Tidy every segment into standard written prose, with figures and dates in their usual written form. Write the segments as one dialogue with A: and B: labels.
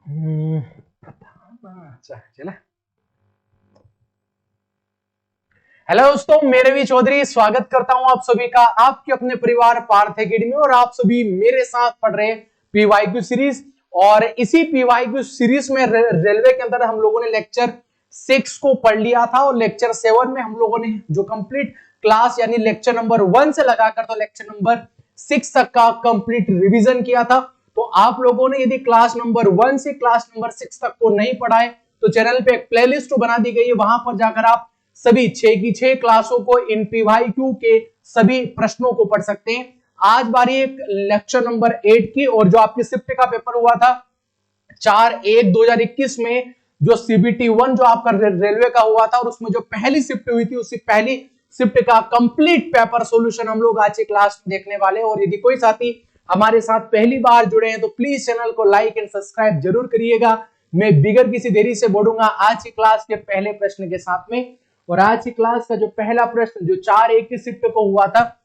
A: अच्छा चला। हेलो दोस्तों, मेरे भी चौधरी स्वागत करता हूं आप सभी का आपके अपने परिवार पार्थ एकेडमी। और आप सभी मेरे साथ पढ़ रहे पीवाईक्यू सीरीज। और इसी पीवाईक्यू सीरीज में रेलवे के अंदर हम लोगों ने लेक्चर 6 को पढ़ लिया था और लेक्चर 7 में हम लोगों ने जो कंप्लीट क्लास यानी लेक्चर नंबर 1 से लगाकर तो लेक्चर नंबर 6 तक का कंप्लीट रिवीजन किया था। तो आप लोगों ने यदि क्लास नंबर 1 से क्लास नंबर 6 तक को नहीं पढ़ा है तो चैनल पे एक प्लेलिस्ट बना दी गई है, वहां पर जाकर आप सभी 6 की 6 क्लासों को इन पीवाईक्यू के सभी प्रश्नों को पढ़ सकते हैं। आज बारी एक लेक्चर नंबर 8 की, और जो आपके शिफ्ट का पेपर हुआ था 4/1/2021 में, जो सीबीटी 1 जो आपका रेलवे का हुआ था, और उसमें जो पहली शिफ्ट हुई थी उसी पहली शिफ्ट का कंप्लीट पेपर सॉल्यूशन हम लोग आज की क्लास में देखने वाले हैं। और यदि कोई साथी हमारे साथ पहली बार जुड़े हैं तो प्लीज चैनल को लाइक एंड सब्सक्राइब जरूर करिएगा। मैं बिगर किसी देरी से बढ़ूंगा आज की क्लास के पहले प्रश्न के साथ में। और आज की क्लास का जो पहला प्रश्न जो 4/1 की शिफ्ट को हुआ था,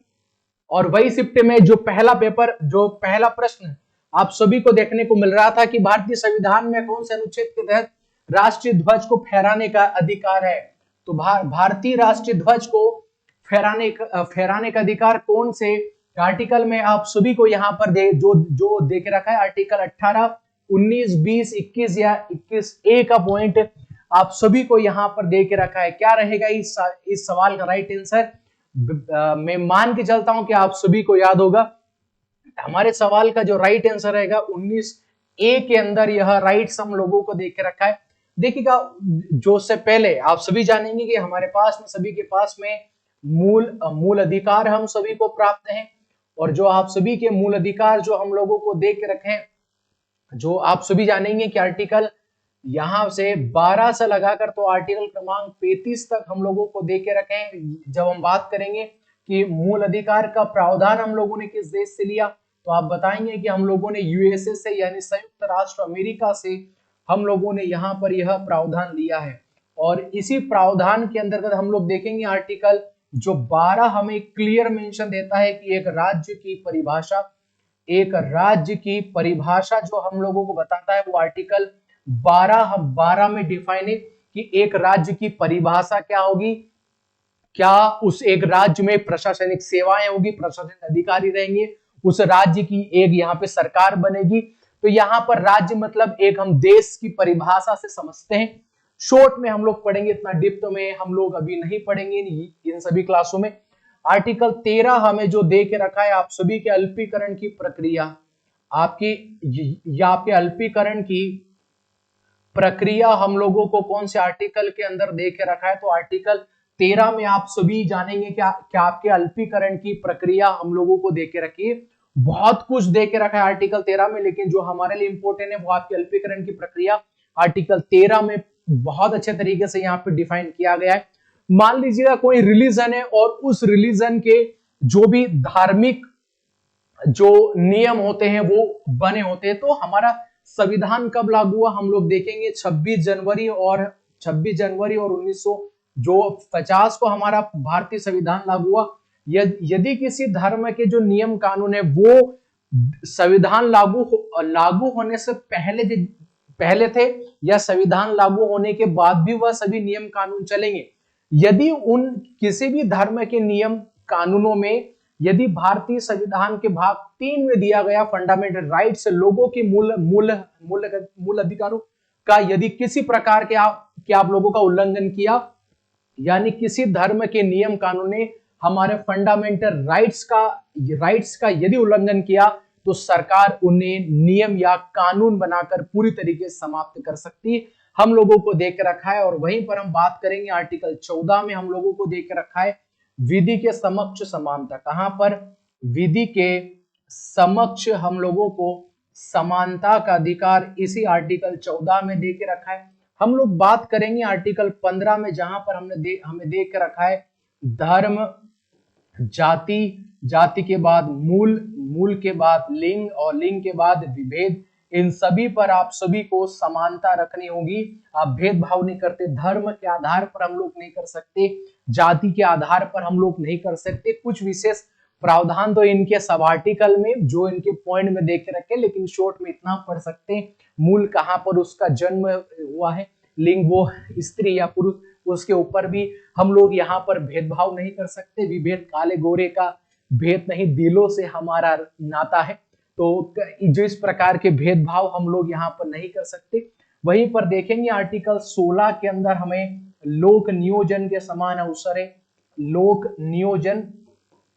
A: और वही शिफ्ट में जो पहला पेपर जो पहला प्रश्न आप सभी को देखने को मिल रहा था कि भारतीय संविधान में कौन से अनुच्छेद के तहत राष्ट्रीय ध्वज को फहराने का अधिकार है। तो भारतीय राष्ट्रीय ध्वज को फहराने का अधिकार कौन से आर्टिकल में आप सभी को यहाँ पर जो दे के रखा है, आर्टिकल 18, 19, 20, 21 या 21A का पॉइंट आप सभी को यहाँ पर दे के रखा है। क्या रहेगा इस सवाल का राइट आंसर? मैं मान के चलता हूं कि आप सभी को याद होगा। हमारे सवाल का जो राइट आंसर रहेगा 19A के अंदर यह राइट्स हम लोगों को दे के रखा है। देखिएगा, जो से पहले आप सभी जानेंगे कि हमारे पास में सभी के पास में मूल अधिकार हम सभी को प्राप्त हैं। और जो आप सभी के मूल अधिकार जो हम लोगों को दे के रखे हैं, जो आप सभी जानेंगे कि आर्टिकल यहां से 12 से लगाकर तो आर्टिकल क्रमांक 35 तक हम लोगों को दे के रखे हैं। जब हम बात करेंगे कि मूल अधिकार का प्रावधान हम लोगों ने किस देश से लिया, तो आप बताएंगे कि हम लोगों ने यूएसए से यानी संयुक्त राष्ट्र अमेरिका से हम लोगों ने यहाँ पर यह प्रावधान लिया है। और इसी प्रावधान के अंतर्गत हम लोग देखेंगे आर्टिकल जो 12 हमें क्लियर मेंशन देता है कि एक राज्य की परिभाषा जो हम लोगों को बताता है वो आर्टिकल 12 में डिफाइन है कि एक राज्य की परिभाषा क्या होगी। क्या उस एक राज्य में प्रशासनिक सेवाएं होगी, प्रशासनिक अधिकारी रहेंगे, उस राज्य की एक यहाँ पे सरकार बनेगी। तो यहाँ पर राज्य मतलब एक हम देश की परिभाषा से समझते हैं। शॉर्ट में हम लोग पढ़ेंगे, इतना डिप्थ में हम लोग अभी नहीं पढ़ेंगे इन सभी क्लासों में। आर्टिकल 13 हमें जो दे के रखा है आप सभी के अल्पीकरण की प्रक्रिया, आपके अल्पीकरण की प्रक्रिया हम लोगों को कौन से आर्टिकल के अंदर दे के रखा है, तो आर्टिकल 13 में आप सभी जानेंगे क्या आपके अल्पीकरण की प्रक्रिया हम लोगों को दे के रखी है। बहुत कुछ दे के रखा है आर्टिकल 13 में, लेकिन जो हमारे लिए इंपॉर्टेंट है वो आपके अल्पीकरण की प्रक्रिया आर्टिकल 13 में बहुत अच्छे तरीके से यहाँ पे डिफाइन किया गया है। मान लीजिएगा कोई रिलीजन है और उस रिलीजन के जो भी धार्मिक जो नियम होते हैं वो बने होते हैं, तो हमारा संविधान कब लागू हुआ हम लोग देखेंगे 26 जनवरी और 1950 को हमारा भारतीय संविधान लागू हुआ। यदि किसी धर्म के जो नियम कानून है वो संविधान लागू होने से पहले थे या संविधान लागू होने के बाद भी वह सभी नियम कानून चलेंगे, यदि उन किसी भी धर्म के नियम कानूनों में यदि भारतीय संविधान के भाग 3 में दिया गया फंडामेंटल राइट्स, लोगों के मूल अधिकारों का यदि किसी प्रकार के आप लोगों का उल्लंघन किया, यानी किसी धर्म के नियम कानून ने हमारे फंडामेंटल राइट्स का यदि उल्लंघन किया, तो सरकार उन्हें नियम या कानून बनाकर पूरी तरीके से समाप्त कर सकती है। हम लोगों को देख रखा है। और वहीं पर हम बात करेंगे आर्टिकल 14 में हम लोगों को देख रखा है विधि के समक्ष समानता। कहां पर? विधि के समक्ष हम लोगों को समानता का अधिकार इसी आर्टिकल 14 में दे के रखा है। हम लोग बात करेंगे आर्टिकल 15 में, जहां पर हमें देख के रखा है धर्म, जाति के बाद मूल के बाद लिंग और लिंग के बाद विभेद, इन सभी पर आप सभी को समानता रखनी होगी। आप भेदभाव नहीं करते, धर्म के आधार पर हम लोग नहीं कर सकते, जाति के आधार पर हम लोग नहीं कर सकते, कुछ विशेष प्रावधान तो इनके सब आर्टिकल में जो इनके पॉइंट में देख के रखे, लेकिन शॉर्ट में इतना पढ़ सकते हैं, मूल कहाँ पर उसका जन्म हुआ है, लिंग वो स्त्री या पुरुष, उसके ऊपर भी हम लोग यहाँ पर भेदभाव नहीं कर सकते। विभेद काले गोरे का भेद नहीं, दिलों से हमारा नाता है। तो जो इस प्रकार के भेदभाव हम लोग यहाँ पर नहीं कर सकते। वहीं पर देखेंगे आर्टिकल 16 के अंदर हमें लोक नियोजन के समान अवसर है। लोक नियोजन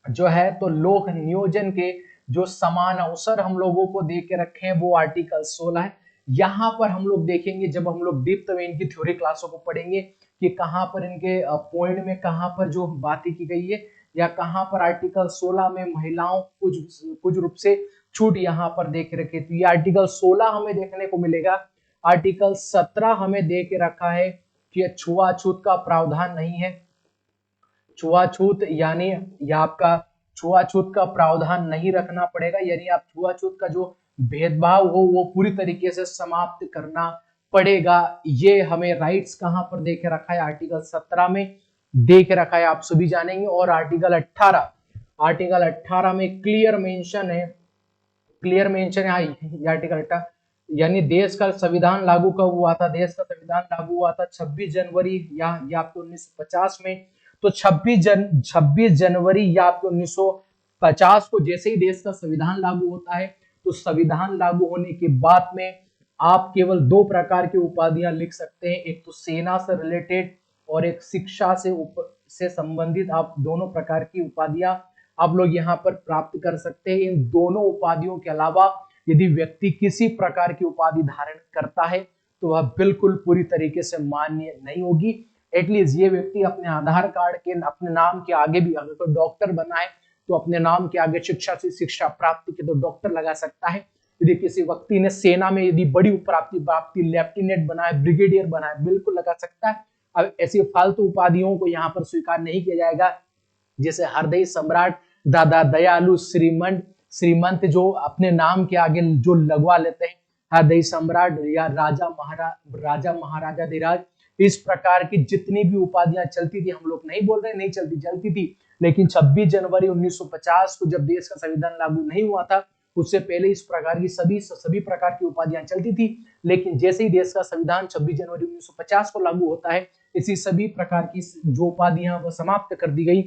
A: जो है, तो लोक नियोजन के जो समान अवसर हम लोगों को दे के रखे हैं वो आर्टिकल 16 है। यहाँ पर हम लोग देखेंगे जब हम लोग डीप में इनकी थ्योरी क्लासों को पढ़ेंगे कि कहाँ पर इनके पॉइंट में कहाँ पर जो बातें की गई है, या कहाँ पर आर्टिकल 16 में महिलाओं कुछ रूप से छूट यहाँ पर दे के रखे। तो ये आर्टिकल 16 हमें देखने को मिलेगा। आर्टिकल 17 हमें दे के रखा है कि छुआछूत का प्रावधान नहीं है। छुआछूत यानी या आपका छुआछूत का प्रावधान नहीं रखना पड़ेगा, यानी आप छुआछूत का जो भेदभाव हो वो पूरी तरीके से समाप्त करना पड़ेगा। ये हमें राइट्स कहां पर दे के रखा है, आर्टिकल 17 में दे के रखा है, आप सभी जानेंगे। और आर्टिकल 18 में क्लियर मेंशन है, क्लियर मेंशन है आर्टिकल 18, यानी देश का संविधान लागू कब हुआ था, देश का संविधान लागू हुआ था 26 जनवरी या आपको 1950 में। तो 26 जनवरी या आपको 1950 को जैसे ही देश का संविधान लागू होता है, तो संविधान लागू होने के बाद में आप केवल दो प्रकार की उपाधियां लिख सकते हैं, एक तो सेना से रिलेटेड और एक शिक्षा से संबंधित। आप दोनों प्रकार की उपाधियां आप लोग यहाँ पर प्राप्त कर सकते हैं। इन दोनों उपाधियों के अलावा यदि व्यक्ति किसी प्रकार की उपाधि धारण करता है तो वह बिल्कुल पूरी तरीके से मान्य नहीं होगी। एटलीस्ट ये व्यक्ति अपने आधार कार्ड के अपने नाम के आगे भी, अगर कोई डॉक्टर बना है तो अपने नाम के आगे शिक्षा से शिक्षा प्राप्ति के तो डॉक्टर लगा सकता है। यदि किसी व्यक्ति ने सेना में यदि बड़ी प्राप्ति लेफ्टिनेंट बना है, ब्रिगेडियर बना है, बिल्कुल लगा सकता है। अब ऐसी फालतू उपाधियों को यहाँ पर स्वीकार नहीं किया जाएगा, जैसे हृदय सम्राट, दादा दयालु, श्रीमंत जो अपने नाम के आगे जो लगवा लेते हैं, हृदय सम्राट या राजा महाराजा धीराज, इस प्रकार की जितनी भी उपाधियां चलती थी, हम लोग नहीं बोल रहे नहीं चलती थी, लेकिन 26 जनवरी 1950 को जब देश का संविधान लागू नहीं हुआ था, उससे पहले इस प्रकार की सभी प्रकार की उपाधियां चलती थी। लेकिन जैसे ही देश का संविधान 26 जनवरी 1950 को लागू होता है, इसी सभी प्रकार की जो उपाधियां वो समाप्त कर दी गई।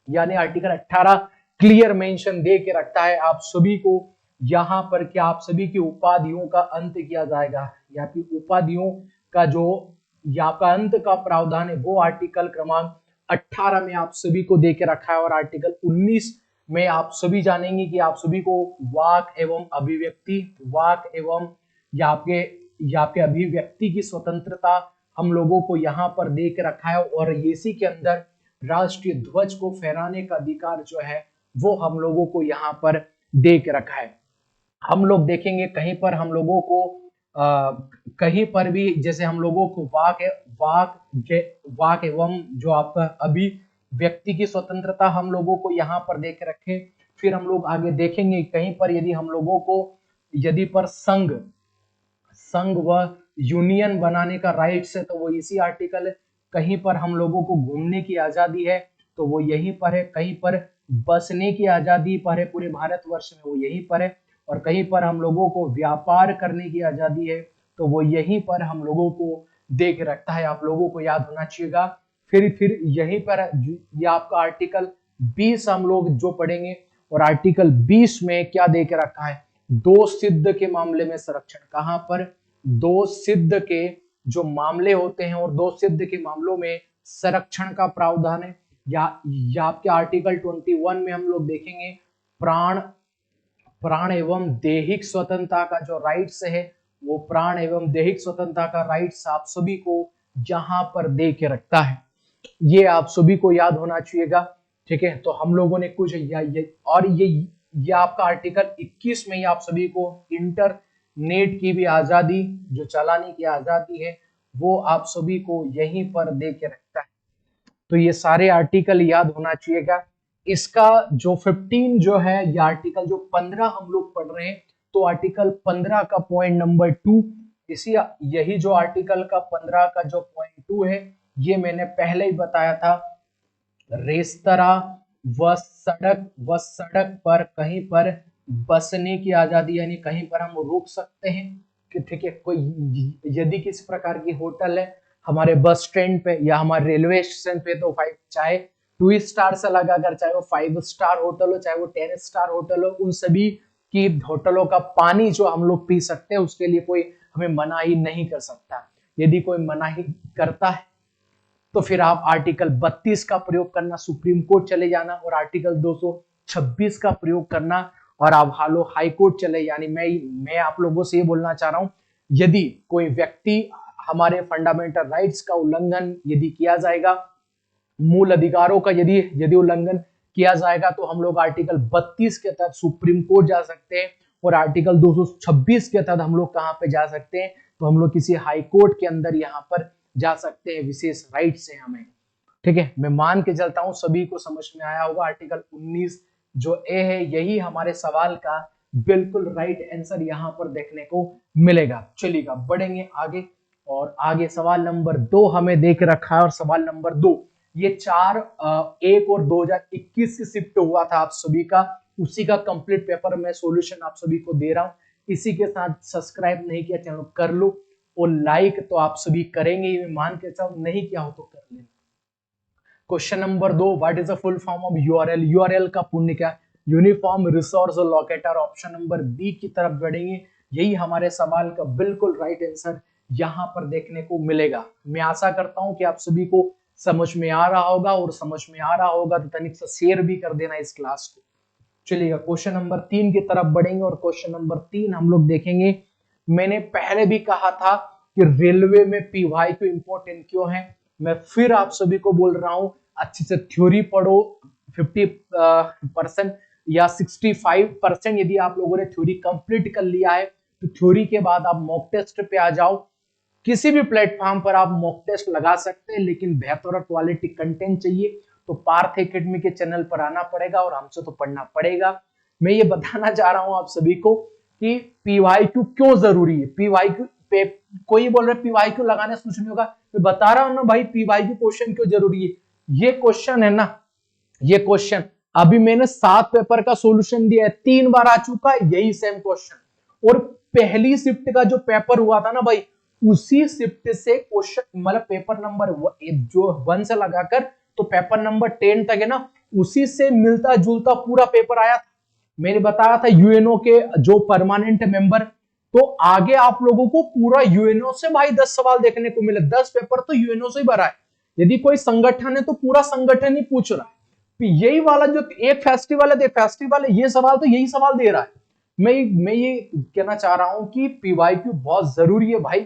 A: यानी आर्टिकल 18 क्लियर मेंशन दे के रखता है आप सभी को यहाँ पर कि आप सभी की उपाधियों का अंत किया जाएगा, या फिर उपाधियों का जो या का अंत का प्रावधान है वो आर्टिकल क्रमांक 18 में आप सभी को दे के रखा है। और आर्टिकल 19 में आप सभी जानेंगे कि आप सभी को वाक एवं अभिव्यक्ति, वाक एवं या आपके अभिव्यक्ति की स्वतंत्रता हम लोगों को यहाँ पर दे के रखा है। और इसी के अंदर राष्ट्रीय ध्वज को फहराने का अधिकार जो है वो हम लोगों को यहाँ पर दे के रखा है। हम लोग देखेंगे कहीं पर हम लोगों को कहीं पर भी जैसे हम लोगों को वाक एवं जो आपका अभिव्यक्ति की स्वतंत्रता हम लोगों को यहाँ पर दे के रखे। फिर हम लोग आगे देखेंगे कहीं पर यदि हम लोगों को यदि पर संघ व यूनियन बनाने का राइट्स है तो वो इसी आर्टिकल है। कहीं पर हम लोगों को घूमने की आजादी है तो वो यहीं पर है। कहीं पर बसने की आजादी पर है पूरे भारतवर्ष में, वो यहीं पर है। और कहीं पर हम लोगों को व्यापार करने की आजादी है तो वो यहीं पर हम लोगों को दे के रखता है। आप लोगों को याद होना चाहिएगा। फिर यहीं पर ये आपका आर्टिकल 20 हम लोग जो पढ़ेंगे। और आर्टिकल 20 में क्या दे के रखा है, दो सिद्ध के मामले में संरक्षण। कहां पर दो सिद्ध के जो मामले होते हैं और दो सिद्ध के मामलों में संरक्षण का प्रावधान है। या आपके आर्टिकल 21 में हम लोग देखेंगे प्राण एवं दैहिक स्वतंत्रता का जो राइट्स है वो प्राण एवं दैहिक स्वतंत्रता का राइट्स आप सभी को यहां पर दे के रखता है। ये आप सभी को याद होना चाहिएगा। ठीक है, तो हम लोगों ने कुछ ये आपका आर्टिकल 21 में ही आप सभी को इंटरनेट की भी आजादी, जो चलाने की आजादी है, वो आप सभी को यहीं पर दे के रखता है। तो ये सारे आर्टिकल याद होना चाहिएगा। इसका जो 15 जो है, ये आर्टिकल जो 15 हम लोग पढ़ रहे हैं, तो आर्टिकल 15 का पॉइंट नंबर 2 यही जो आर्टिकल का 15 का जो पॉइंट 2 है, ये मैंने पहले ही बताया था। रेस्तरा व सड़क पर कहीं पर बसने की आजादी, यानी कहीं पर हम रुक सकते हैं कि ठीक है, कोई यदि किसी प्रकार की होटल है हमारे बस स्टैंड पे या हमारे रेलवे स्टेशन पे, तो चाहे 2 स्टार से लगाकर चाहे वो 5 स्टार होटल हो, चाहे वो 10 स्टार होटल हो, उन सभी की होटलों का पानी जो हम लोग पी सकते हैं उसके लिए कोई हमें मनाही नहीं कर सकता। यदि कोई मनाही करता है तो फिर आप आर्टिकल 32 का प्रयोग करना, सुप्रीम कोर्ट चले जाना, और आर्टिकल 226 का प्रयोग करना और आप हाई कोर्ट चले। यानी मैं आप लोगों से ये बोलना चाह रहा हूं, यदि कोई व्यक्ति हमारे फंडामेंटल राइट्स का उल्लंघन यदि किया जाएगा, मूल अधिकारों का यदि उल्लंघन किया जाएगा, तो हम लोग आर्टिकल 32 के तहत सुप्रीम कोर्ट जा सकते हैं, और आर्टिकल 226 के तहत हम लोग कहां पे जा सकते हैं, तो हम लोग किसी हाई कोर्ट के अंदर यहां पर जा सकते हैं, विशेष राइट से हमें। ठीक है, मैं मान के चलता हूं सभी को समझ में आया होगा। आर्टिकल 19 जो ए है, यही हमारे सवाल का बिल्कुल राइट आंसर यहां पर देखने को मिलेगा। चलिएगा बढ़ेंगे आगे, और आगे सवाल नंबर 2 हमें देख रखा है, और सवाल नंबर 2 ये 4/1 और 2021 से शिफ्ट हुआ था आप सभी का, उसी का कंप्लीट पेपर मैं सॉल्यूशन आप सभी को दे रहा हूं। इसी के साथ सब्सक्राइब नहीं किया चैनल कर लो, और लाइक तो आप सभी करेंगे, मैं मान के चलूं, नहीं किया हो तो कर लेना। Question number 2, what is the full form of URL? URL का पूर्ण क्या? Uniform resource locator. Option number B की तरफ बढ़ेंगे, यही हमारे सवाल का बिल्कुल राइट आंसर यहां पर देखने को मिलेगा। मैं आशा करता हूं कि आप सभी को समझ में आ रहा होगा, और समझ में आ रहा होगा तो तनिक सा शेयर भी कर देना इस क्लास को। चलिएगा क्वेश्चन नंबर 3 की तरफ बढ़ेंगे, और क्वेश्चन नंबर 3 हम लोग देखेंगे। मैंने पहले भी कहा था कि रेलवे में पीवाईक्यू इंपॉर्टेंट क्यों है, मैं फिर आप सभी को बोल रहा हूं, अच्छे से थ्योरी पढ़ो। 50% या 65% यदि आप लोगों ने थ्योरी कंप्लीट कर लिया है, तो थ्योरी के बाद आप मॉक टेस्ट पे आ जाओ। किसी भी प्लेटफॉर्म पर आप मॉक टेस्ट लगा सकते हैं, लेकिन बेहतर और क्वालिटी कंटेंट चाहिए तो पार्थ एकेडमी के चैनल पर आना पड़ेगा, और हमसे तो पढ़ना पड़ेगा। मैं ये बताना चाह रहा हूं आप सभी को कि पीवाईक्यू क्यों जरूरी है। पीवाईक्यू पे कोई बोल रहा है पीवाईक्यू लगाने से कुछ नहीं होगा, मैं बता रहा हूं ना भाई, पीवाईक्यू क्वेश्चन क्यों जरूरी है। ये क्वेश्चन है ना, ये क्वेश्चन अभी मैंने 7 पेपर का सॉल्यूशन दिया है, 3 बार आ चुका है यही सेम क्वेश्चन, और पहली शिफ्ट का जो पेपर हुआ था ना भाई, उसी शिफ्ट से क्वेश्चन मतलब पेपर नंबर जो 1 से लगाकर तो पेपर नंबर 10 तक है ना, उसी से मिलता जुलता पूरा पेपर आया था। मैंने बताया था यूएनओ के जो परमानेंट मेंबर, तो आगे आप लोगों को पूरा यूएनओ से भाई 10 सवाल देखने को मिले, 10 पेपर तो यूएनओ से ही भरा है। यदि कोई संगठन है तो पूरा संगठन ही पूछ रहा है। यही वाला जो एक फेस्टिवल है, फेस्टिवल है, ये सवाल तो यही सवाल दे रहा है। मैं ये कहना चाह रहा हूं कि पीवाईक्यू बहुत जरूरी है भाई।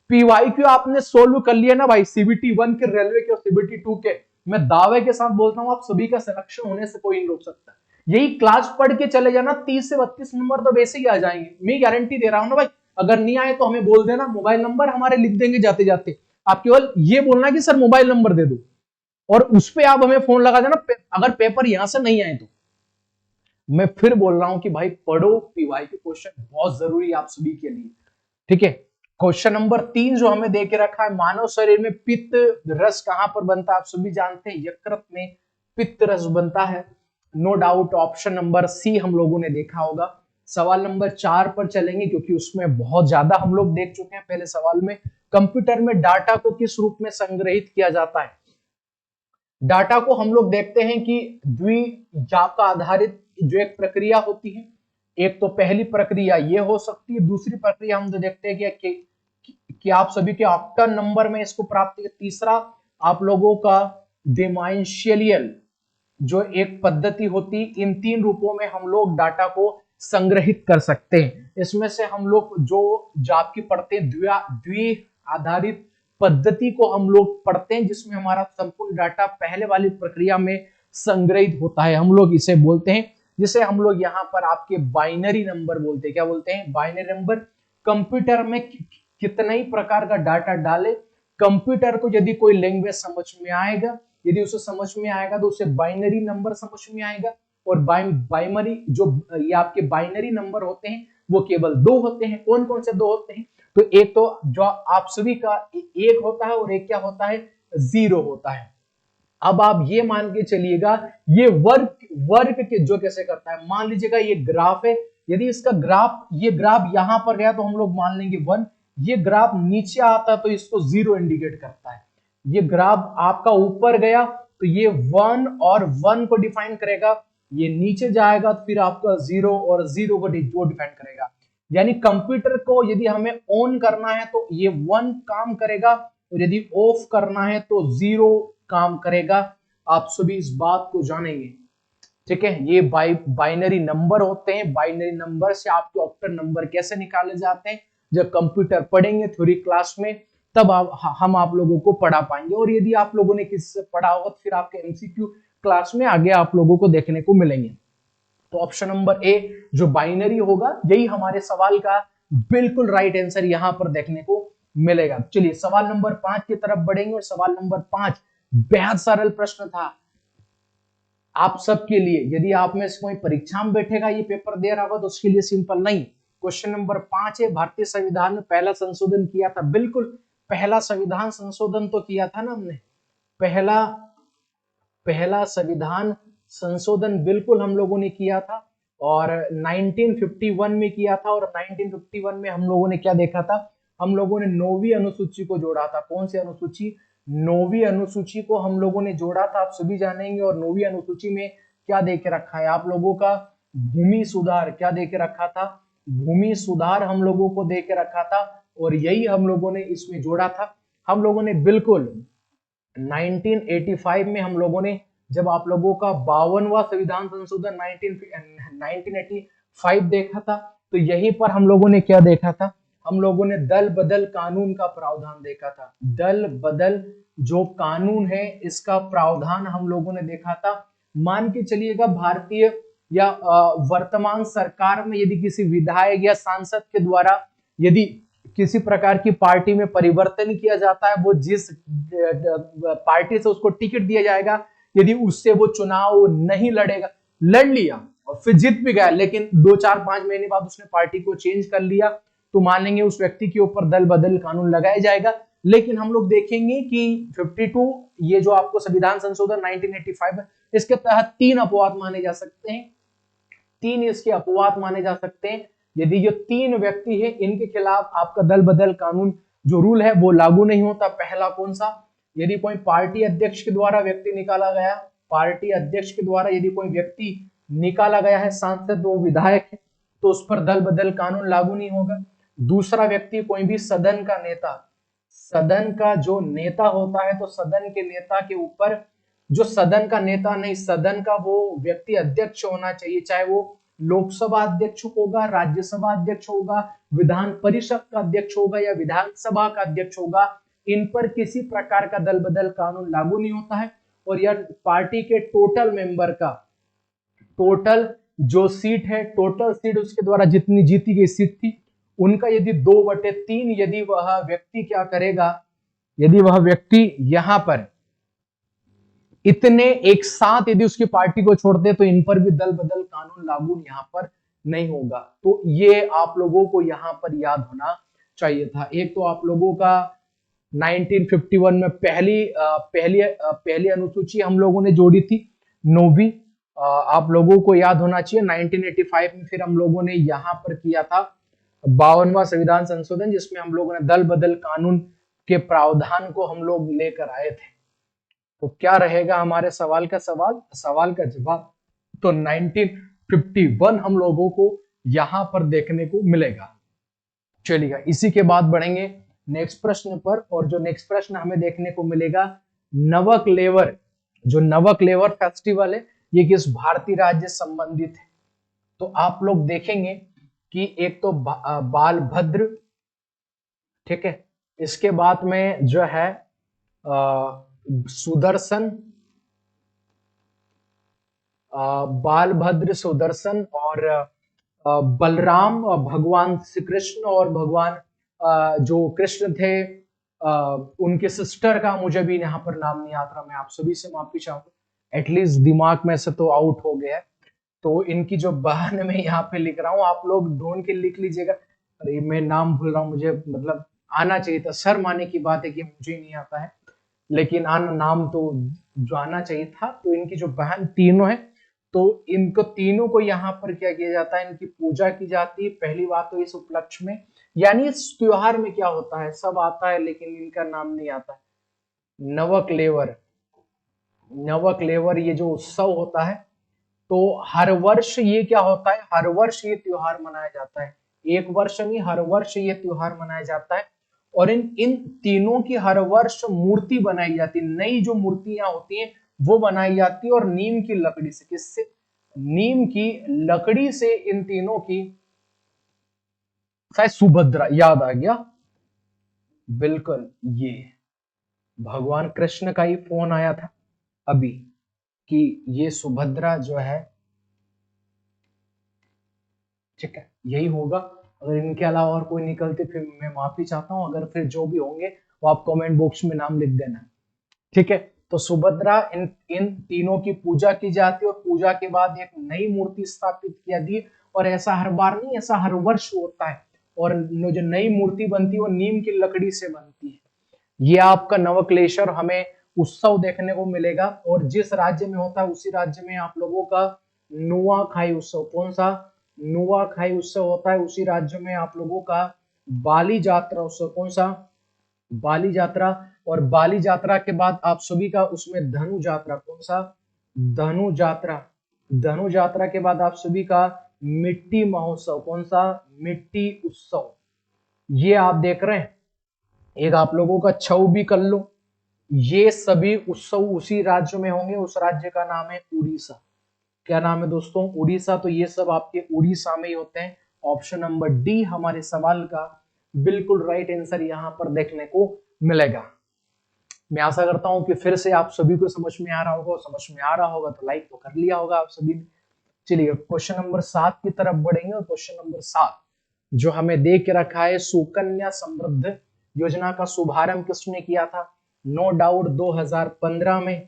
A: पीवाईक्यू आपने सोल्व कर लिया ना भाई, सीबीटी 1 के, रेलवे के और सीबीटी 2 के, मैं दावे के साथ बोलता हूं आप सभी का सिलेक्शन होने से कोई नहीं रोक सकता। यही क्लास पढ़ के चले जाना, 30 से 32 नंबर तो वैसे ही आ जाएंगे, मैं गारंटी दे रहा हूं ना भाई। अगर नहीं आए तो हमें बोल देना, मोबाइल नंबर हमारे लिख देंगे जाते जाते, आप केवल ये बोलना कि सर मोबाइल नंबर दे दो, और उस पे आप हमें फोन लगा देना अगर पेपर यहां से नहीं आए तो। मैं फिर बोल रहा हूं कि भाई पढ़ो, पीवाईक्यू क्वेश्चन बहुत जरूरी है आप सभी के लिए। ठीक है, क्वेश्चन नंबर 3 जो हमें दे के रखा है, मानव शरीर में पित्त रस कहां पर बनता है? आप सभी जानते हैं यकृत में पित्त रस बनता है, no doubt. Option number C हम लोगों ने देखा होगा। सवाल नंबर 4 पर चलेंगे, क्योंकि उसमें बहुत ज्यादा हम लोग देख चुके हैं पहले सवाल में। कंप्यूटर में डाटा को किस रूप में संग्रहित किया जाता है? डाटा को हम लोग देखते हैं कि द्विजाप आधारित जो एक प्रक्रिया होती है, एक तो पहली प्रक्रिया ये हो सकती है, दूसरी प्रक्रिया हम जो देखते हैं कि आप सभी के ऑक्टल नंबर में इसको प्राप्त किया। तीसरा आप लोगों का डिमेंशियल जो एक पद्धति होती, इन 3 रूपों में हम लोग डाटा को संग्रहित कर सकते हैं। इसमें से हम लोग जो जाप की पढ़ते हैं, द्वि आधारित पद्धति को हम लोग पढ़ते हैं, जिसमें हमारा संपूर्ण डाटा पहले वाली प्रक्रिया में संग्रहित होता है, हम लोग इसे बोलते हैं, जिसे हम लोग यहाँ पर आपके बाइनरी नंबर बोलते हैं। क्या बोलते हैं? Binary number. कंप्यूटर में कितना ही प्रकार का डाटा डाले, कंप्यूटर को यदि कोई लैंग्वेज समझ में आएगा, यदि उसे समझ में आएगा तो उसे बाइनरी नंबर समझ में आएगा। और बाइनरी जो ये आपके बाइनरी नंबर होते हैं वो केवल 2 होते हैं। कौन कौन से 2 होते हैं? तो एक तो जो आप सभी का 1 होता है, और एक क्या होता है? 0 होता है। अब आप ये मान के चलिएगा ये वर्क के जो कैसे करता है, मान लीजिएगा ये ग्राफ है, यदि इसका ग्राफ, ये ग्राफ यहां पर गया तो हम लोग मान लेंगे 1, ये ग्राफ नीचे आता तो इसको 0 इंडिकेट करता है, ये ग्राफ आपका ऊपर गया तो ये 1 और 1 को डिफाइन करेगा, ये नीचे जाएगा तो फिर आपका 0 और 0 को डिफाइन करेगा। यानी कंप्यूटर को यदि हमें ऑन करना है तो ये 1 काम करेगा और यदि ऑफ करना है तो 0 काम करेगा। आप सभी इस बात को जानेंगे, ठीक है। ये बाइनरी नंबर होते हैं, बाइनरी नंबर से आपके ऑक्टल नंबर कैसे निकाले जाते हैं जब कंप्यूटर पढ़ेंगे थ्योरी क्लास में, तब हम आप लोगों को पढ़ा पाएंगे। और यदि आप लोगों ने किसी से पढ़ा होगा तो फिर आपके एमसीक्यू क्लास में आगे आप लोगों को देखने को मिलेंगे। तो ऑप्शन नंबर ए जो बाइनरी होगा यही हमारे सवाल का बिल्कुल राइट आंसर यहां पर देखने को मिलेगा। चलिए सवाल नंबर 5 की तरफ बढ़ेंगे और सवाल नंबर 5 बेहद सरल प्रश्न था आप सबके लिए। यदि आप में से कोई परीक्षा में बैठेगा ये पेपर दे रहा होगा तो उसके लिए सिंपल नहीं। क्वेश्चन नंबर 5 है, भारतीय संविधान में पहला संशोधन किया था। बिल्कुल पहला संविधान संशोधन तो किया था ना हमने, पहला संविधान संशोधन बिल्कुल हम लोगों ने किया था और 1951 में किया था। और 1951 में हम लोगों ने क्या देखा था, हम लोगों ने 9वीं अनुसूची को जोड़ा था। कौन सी अनुसूची? 9वीं अनुसूची को हम लोगों ने जोड़ा था, आप सभी जानेंगे। और 9वीं अनुसूची में क्या दे के रखा है आप लोगों का? भूमि सुधार। क्या दे के रखा था? भूमि सुधार हम लोगों को दे के रखा था और यही हम लोगों ने इसमें जोड़ा था। हम लोगों ने बिल्कुल 1985 में हम लोगों ने, जब आप लोगों का 52वां संविधान संशोधन 1985 देखा था, तो यहीं पर हम लोगों ने क्या देखा था? हम लोगों ने दल बदल कानून का प्रावधान देखा था। दल बदल जो कानून है इसका प्रावधान हम लोगों ने देखा था। मान के चलिएगा भारतीय या वर्तमान सरकार में यदि किसी विधायक या सांसद के द्वारा यदि किसी प्रकार की पार्टी में परिवर्तन किया जाता है, वो जिस पार्टी से उसको टिकट दिया जाएगा, यदि उससे वो चुनाव नहीं लड़ेगा, लड़ लिया और फिर जीत भी गया, लेकिन 2-4-5 महीने बाद उसने पार्टी को चेंज कर लिया, तो मान लेंगे उस व्यक्ति के ऊपर दल बदल कानून लगाया जाएगा। लेकिन हम लोग देखेंगे कि 52 ये जो आपको संविधान संशोधन 1985 है, इसके तहत 3 अपवाद माने जा सकते हैं। 3 इसके अपवाद माने जा सकते हैं। यदि ये 3 व्यक्ति है, इनके खिलाफ आपका दल बदल कानून जो रूल है वो लागू नहीं होता। पहला कौन सा? यदि कोई पार्टी अध्यक्ष के द्वारा व्यक्ति निकाला गया, पार्टी अध्यक्ष के द्वारा यदि कोई व्यक्ति निकाला गया है, सांसद वो विधायक है, तो उस पर दल बदल कानून लागू नहीं होगा। दूसरा व्यक्ति कोई भी सदन का नेता, सदन का जो नेता होता है, तो सदन के नेता के ऊपर, जो सदन का नेता नहीं, सदन का वो व्यक्ति अध्यक्ष होना चाहिए, चाहे वो लोकसभा अध्यक्ष होगा, राज्यसभा अध्यक्ष होगा, विधान परिषद का अध्यक्ष होगा या विधानसभा का अध्यक्ष होगा, इन पर किसी प्रकार का दल बदल कानून लागू नहीं होता है। और यह पार्टी के टोटल मेंबर का, टोटल जो सीट है, टोटल सीट उसके द्वारा जितनी जीती गई सीट थी, उनका यदि 2/3 यदि वह व्यक्ति क्या करेगा, यदि वह व्यक्ति यहां पर इतने एक साथ यदि उसकी पार्टी को छोड़ दे, तो इन पर भी दल बदल कानून लागू यहां पर नहीं होगा। तो ये आप लोगों को यहां पर याद होना चाहिए था। एक तो आप लोगों का 1951 में पहली अनुसूची हम लोगों ने जोड़ी थी, 9वीं, आप लोगों को याद होना चाहिए। 1985 में फिर हम लोगों ने यहां पर किया था 52वां संविधान संशोधन, जिसमें हम लोगों ने दल बदल कानून के प्रावधान को हम लोग लेकर आए थे। तो क्या रहेगा हमारे सवाल का जवाब? तो 1951 हम लोगों को यहां पर देखने को मिलेगा। चलिएगा इसी के बाद बढ़ेंगे नेक्स्ट प्रश्न पर। और जो नेक्स्ट प्रश्न हमें देखने को मिलेगा, नवकलेवर, जो नवकलेवर फेस्टिवल है, ये किस भारतीय राज्य से संबंधित है? तो आप लोग देखेंगे कि एक तो बालभद्र, ठीक है, इसके बाद में जो है सुदर्शन, बालभद्र, सुदर्शन और बलराम, भगवान श्री कृष्ण और भगवान जो कृष्ण थे उनके सिस्टर का मुझे भी यहाँ पर नाम नहीं आता, मैं आप सभी से माफी चाहूंगा, एटलीस्ट दिमाग में से तो आउट हो गया। तो इनकी जो बहन में यहाँ पे लिख रहा हूँ, आप लोग ढूंढ के लिख लीजिएगा। अरे मैं नाम भूल रहा हूँ, मुझे मतलब आना चाहिए था, शर्म आने की बात है कि मुझे नहीं आता है, लेकिन नाम तो जाना चाहिए था। तो इनकी जो बहन तीनों है, तो इनको तीनों को यहाँ पर क्या किया जाता है, इनकी पूजा की जाती है। पहली बात तो इस उपलक्ष्य में, यानी इस त्योहार में क्या होता है, सब आता है लेकिन इनका नाम नहीं आता है। नवकलेवर, नवकलेवर ये जो उत्सव होता है, तो हर वर्ष ये क्या होता है, हर वर्ष ये त्योहार मनाया जाता है। एक वर्ष नहीं, हर वर्ष ये त्योहार मनाया जाता है। और इन इन तीनों की हर वर्ष मूर्ति बनाई जाती है, नई जो मूर्तियां होती हैं वो बनाई जाती है, और नीम की लकड़ी से। किससे? नीम की लकड़ी से इन तीनों की, शायद सुभद्रा, याद आ गया, बिल्कुल ये भगवान कृष्ण का ही फोन आया था अभी कि ये सुभद्रा जो है, ठीक है, यही होगा। अगर इनके अलावा और कोई निकलते फिर मैं माफी चाहता हूं, अगर फिर जो भी होंगे वो आप कमेंट बॉक्स में नाम लिख देना, ठीक है। तो सुभद्रा, इन इन तीनों की पूजा की जाती है, और पूजा के बाद एक नई मूर्ति स्थापित की जाती है। और ऐसा हर बार नहीं, ऐसा हर वर्ष होता है। और जो नई मूर्ति बनती है वो नीम की लकड़ी से बनती है। ये आपका नवक्लेशर हमें उत्सव देखने को मिलेगा। और जिस राज्य में होता है उसी राज्य में आप लोगों का नुआखाई उत्सव, कौन सा? नुआखाई उत्सव होता है उसी राज्य में आप लोगों का। बाली यात्रा उत्सव, कौन सा? बाली यात्रा। और बाली यात्रा के बाद आप सभी का उसमें धनु यात्रा, कौन सा? धनु यात्रा। धनु यात्रा के बाद आप सभी का मिट्टी महोत्सव, कौन सा? मिट्टी उत्सव। ये आप देख रहे हैं। एक आप लोगों का छऊ भी कर लो। ये सभी उत्सव उसी राज्य में होंगे, उस राज्य का नाम है उड़ीसा। क्या नाम है दोस्तों? उड़ीसा। तो ये सब आपके उड़ीसा में ही होते हैं। ऑप्शन नंबर डी हमारे सवाल का बिल्कुल राइट आंसर यहां पर देखने को मिलेगा। मैं आशा करता हूं कि फिर से आप सभी को समझ में आ रहा होगा, समझ में आ रहा होगा तो लाइक तो कर लिया होगा आप सभी ने। चलिए क्वेश्चन नंबर 7 की तरफ बढ़ेंगे। और क्वेश्चन नंबर 7 जो हमें दे के रखा है, सुकन्या समृद्ध योजना का शुभारंभ किसने किया था? नो डाउट 2015 में,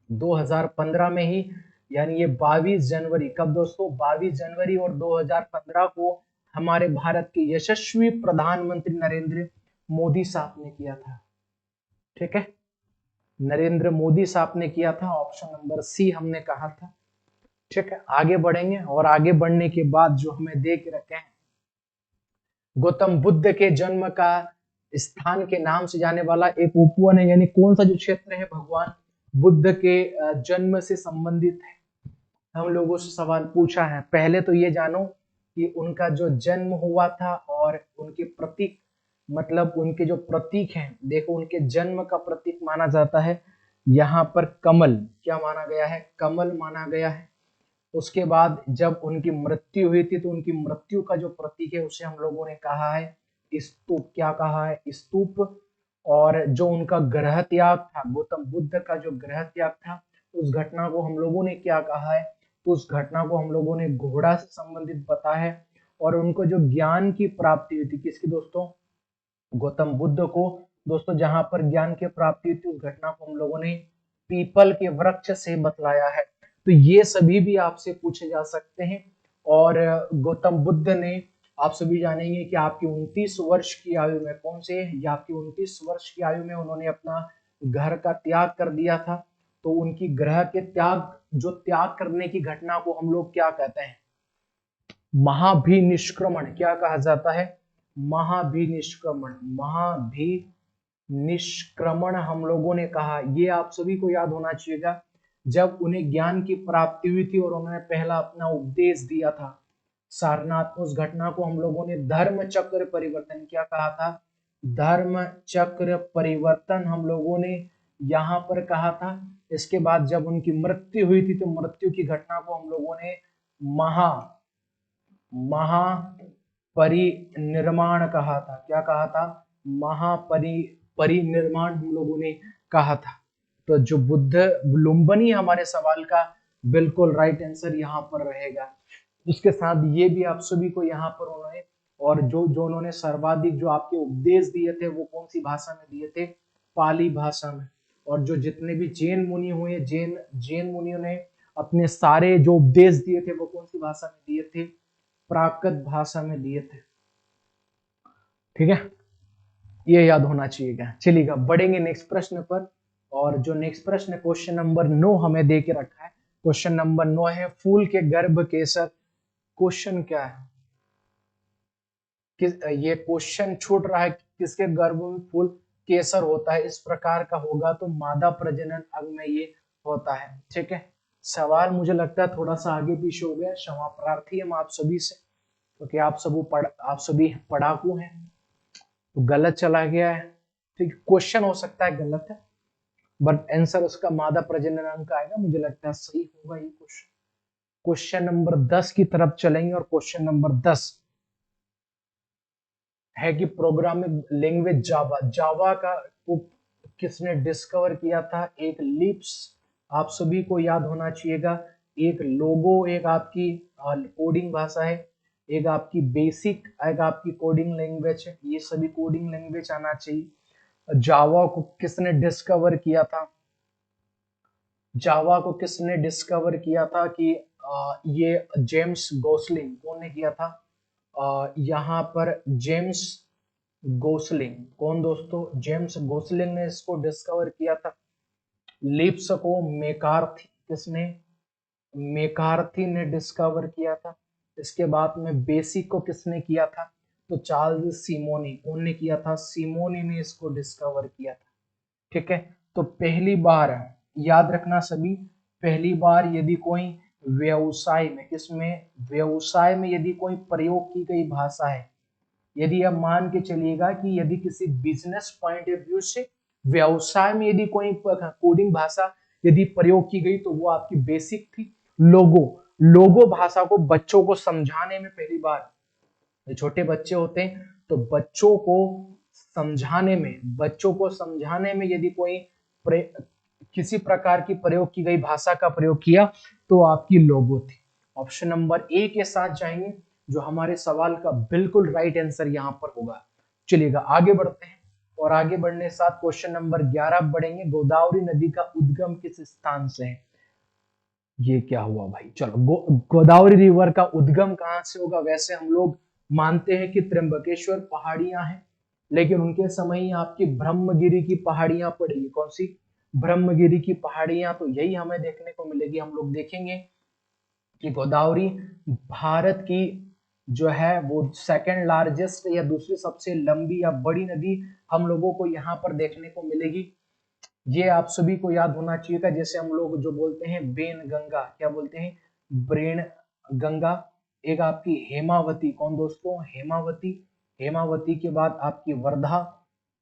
A: 2015 में ही, यानी ये 22 जनवरी, कब दोस्तों? 22 जनवरी और 2015 को हमारे भारत के यशस्वी प्रधानमंत्री नरेंद्र मोदी साहब ने किया था, ठीक है। नरेंद्र मोदी साहब ने किया था। ऑप्शन नंबर सी हमने कहा था, ठीक है। आगे बढ़ेंगे, और आगे बढ़ने के बाद जो हमें दे के रखे हैं, गौतम बुद्ध के जन्म का स्थान के नाम से जाने वाला एक उपवन है, यानी कौन सा जो क्षेत्र है भगवान बुद्ध के जन्म से संबंधित है, हम लोगों से सवाल पूछा है। पहले तो ये जानो कि उनका जो जन्म हुआ था और उनके प्रतीक, मतलब उनके जो प्रतीक हैं, देखो उनके जन्म का प्रतीक माना जाता है यहाँ पर कमल। क्या माना गया है? कमल माना गया है। उसके बाद जब उनकी मृत्यु हुई थी तो उनकी मृत्यु का जो प्रतीक है उसे हम लोगों ने कहा है स्तूप। क्या कहा है? स्तूप। और जो उनका ग्रह त्याग था, गौतम बुद्ध का जो ग्रह त्याग था, उस घटना को हम लोगों ने क्या कहा है? तो उस घटना को हम लोगों ने घोड़ा से संबंधित बताया है। और उनको जो ज्ञान की प्राप्ति हुई थी, किसकी दोस्तों? गौतम बुद्ध को दोस्तों जहां पर ज्ञान की प्राप्ति हुई थी, उस घटना को हम लोगों ने पीपल के वृक्ष से बतलाया है। तो ये सभी भी आपसे पूछे जा सकते हैं। और गौतम बुद्ध ने, आप सभी जानेंगे कि आपकी 29 वर्ष की आयु में, कौन से? या आपकी 29 वर्ष की आयु में उन्होंने अपना घर का त्याग कर दिया था। तो उनकी ग्रह के त्याग, जो त्याग करने की घटना को हम लोग क्या कहते हैं? महाभिनिष्क्रमण। क्या कहा जाता है? महाभिनिष्क्रमण। महाभिनिष्क्रमण हम लोगों ने कहा। ये आप सभी को याद होना चाहिएगा। जब उन्हें ज्ञान की प्राप्ति हुई थी और उन्होंने पहला अपना उपदेश दिया था सारनाथ, उस घटना को हम लोगों ने धर्म चक्र परिवर्तन, क्या कहा था? धर्म चक्र परिवर्तन हम लोगों ने यहाँ पर कहा था। इसके बाद जब उनकी मृत्यु हुई थी तो मृत्यु की घटना को हम लोगों ने महापरिनिर्माण कहा था। क्या कहा था? परिनिर्माण हम लोगों ने कहा था। तो जो बुद्ध लुम्बिनी हमारे सवाल का बिल्कुल राइट आंसर यहाँ पर रहेगा। उसके साथ ये भी आप सभी को यहाँ पर उन्होंने, और जो जो उन्होंने सर्वाधिक जो आपके उपदेश दिए थे वो कौन सी भाषा में दिए थे? पाली भाषा में। और जो जितने भी जैन मुनि हुए, जैन मुनियों ने अपने सारे जो उपदेश दिए थे वो कौन सी भाषा में दिए थे? प्राकृत भाषा में दिए थे, ठीक है। ये याद होना चाहिएगा। चलिएगा बढ़ेंगे नेक्स्ट प्रश्न पर। और जो नेक्स्ट प्रश्न है क्वेश्चन नंबर 9 हमें दे के रखा है। क्वेश्चन नंबर 9 है फूल के गर्भ केसर। क्वेश्चन क्या है, किस ये क्वेश्चन छूट रहा है, किसके गर्भ में फूल केसर होता है, इस प्रकार का होगा तो मादा प्रजनन अंग में ये होता है। ठीक है, सवाल मुझे लगता है थोड़ा सा आगे पीछे हो गया, क्षमा प्रार्थी हम आप सभी से, क्योंकि आप सभी पढ़ाकू हैं, तो गलत चला गया है। ठीक, क्वेश्चन हो सकता है गलत है, बट आंसर उसका मादा प्रजनन अंग का आएगा, मुझे लगता है सही होगा ये क्वेश्चन। क्वेश्चन नंबर 10 की तरफ चलेंगे, और क्वेश्चन नंबर 10 है कि प्रोग्रामिंग लैंग्वेज जावा, जावा का को किसने डिस्कवर किया था। एक लिप्स आप सभी को याद होना चाहिएगा, एक लोगो, एक आपकी कोडिंग भाषा है, एक आपकी बेसिक, एक आपकी कोडिंग लैंग्वेज है, ये सभी कोडिंग लैंग्वेज आना चाहिए। जावा को किसने डिस्कवर किया था, जावा को किसने डिस्कवर किया था कि ये जेम्स गोसलिंग, कौन ने किया था, यहाँ पर जेम्स गोसलिंग, कौन दोस्तों, जेम्स गोसलिंग ने इसको डिस्कवर किया था। लिप्स को मेकार्थी, किसने, मेकार्थी ने डिस्कवर किया था। इसके बाद में बेसिक को किसने किया था, तो चार्ल्स सिमोनी, कौन ने किया था, सिमोनी ने इसको डिस्कवर किया था। ठीक है, तो पहली बार याद रखना सभी, पहली बार यदि कोई व्यवसाय में, किसमें, व्यवसाय में यदि कोई प्रयोग की गई भाषा है, यदि आप मान के चलिएगा कि यदि किसी बिजनेस पॉइंट ऑफ व्यू से व्यवसाय में यदि कोई कोडिंग भाषा यदि प्रयोग की गई तो वो आपकी बेसिक थी। लोगो, लोगो भाषा को बच्चों को समझाने में पहली बार, छोटे बच्चे होते हैं तो बच्चों को समझाने में, बच्चों को समझाने में यदि कोई किसी प्रकार की प्रयोग की गई भाषा का प्रयोग किया तो आपकी लोगो थी। ऑप्शन नंबर ए के साथ जाएंगे, जो हमारे सवाल का बिल्कुल राइट आंसर यहां पर होगा। चलिएगा आगे बढ़ते हैं, और आगे बढ़ने के साथ क्वेश्चन नंबर 11 बढ़ेंगे। गोदावरी नदी का उद्गम किस स्थान से है, ये क्या हुआ भाई, चलो गोदावरी रिवर का उद्गम कहां से होगा। वैसे हम लोग मानते हैं कि त्र्यंबकेश्वर पहाड़ियां हैं, लेकिन उनके समय ही आपकी ब्रह्मगिरी की पहाड़ियां पड़ेगी। कौन सी, ब्रह्मगिरी की पहाड़ियां, तो यही हमें देखने को मिलेगी। हम लोग देखेंगे कि गोदावरी भारत की जो है वो सेकंड लार्जेस्ट या दूसरी सबसे लंबी या बड़ी नदी हम लोगों को यहाँ पर देखने को मिलेगी। ये आप सभी को याद होना चाहिए, जैसे हम लोग जो बोलते हैं बेन गंगा, क्या बोलते हैं, ब्रेन गंगा। एक आपकी हेमावती, कौन दोस्तों, हेमावती, हेमावती के बाद आपकी वर्धा,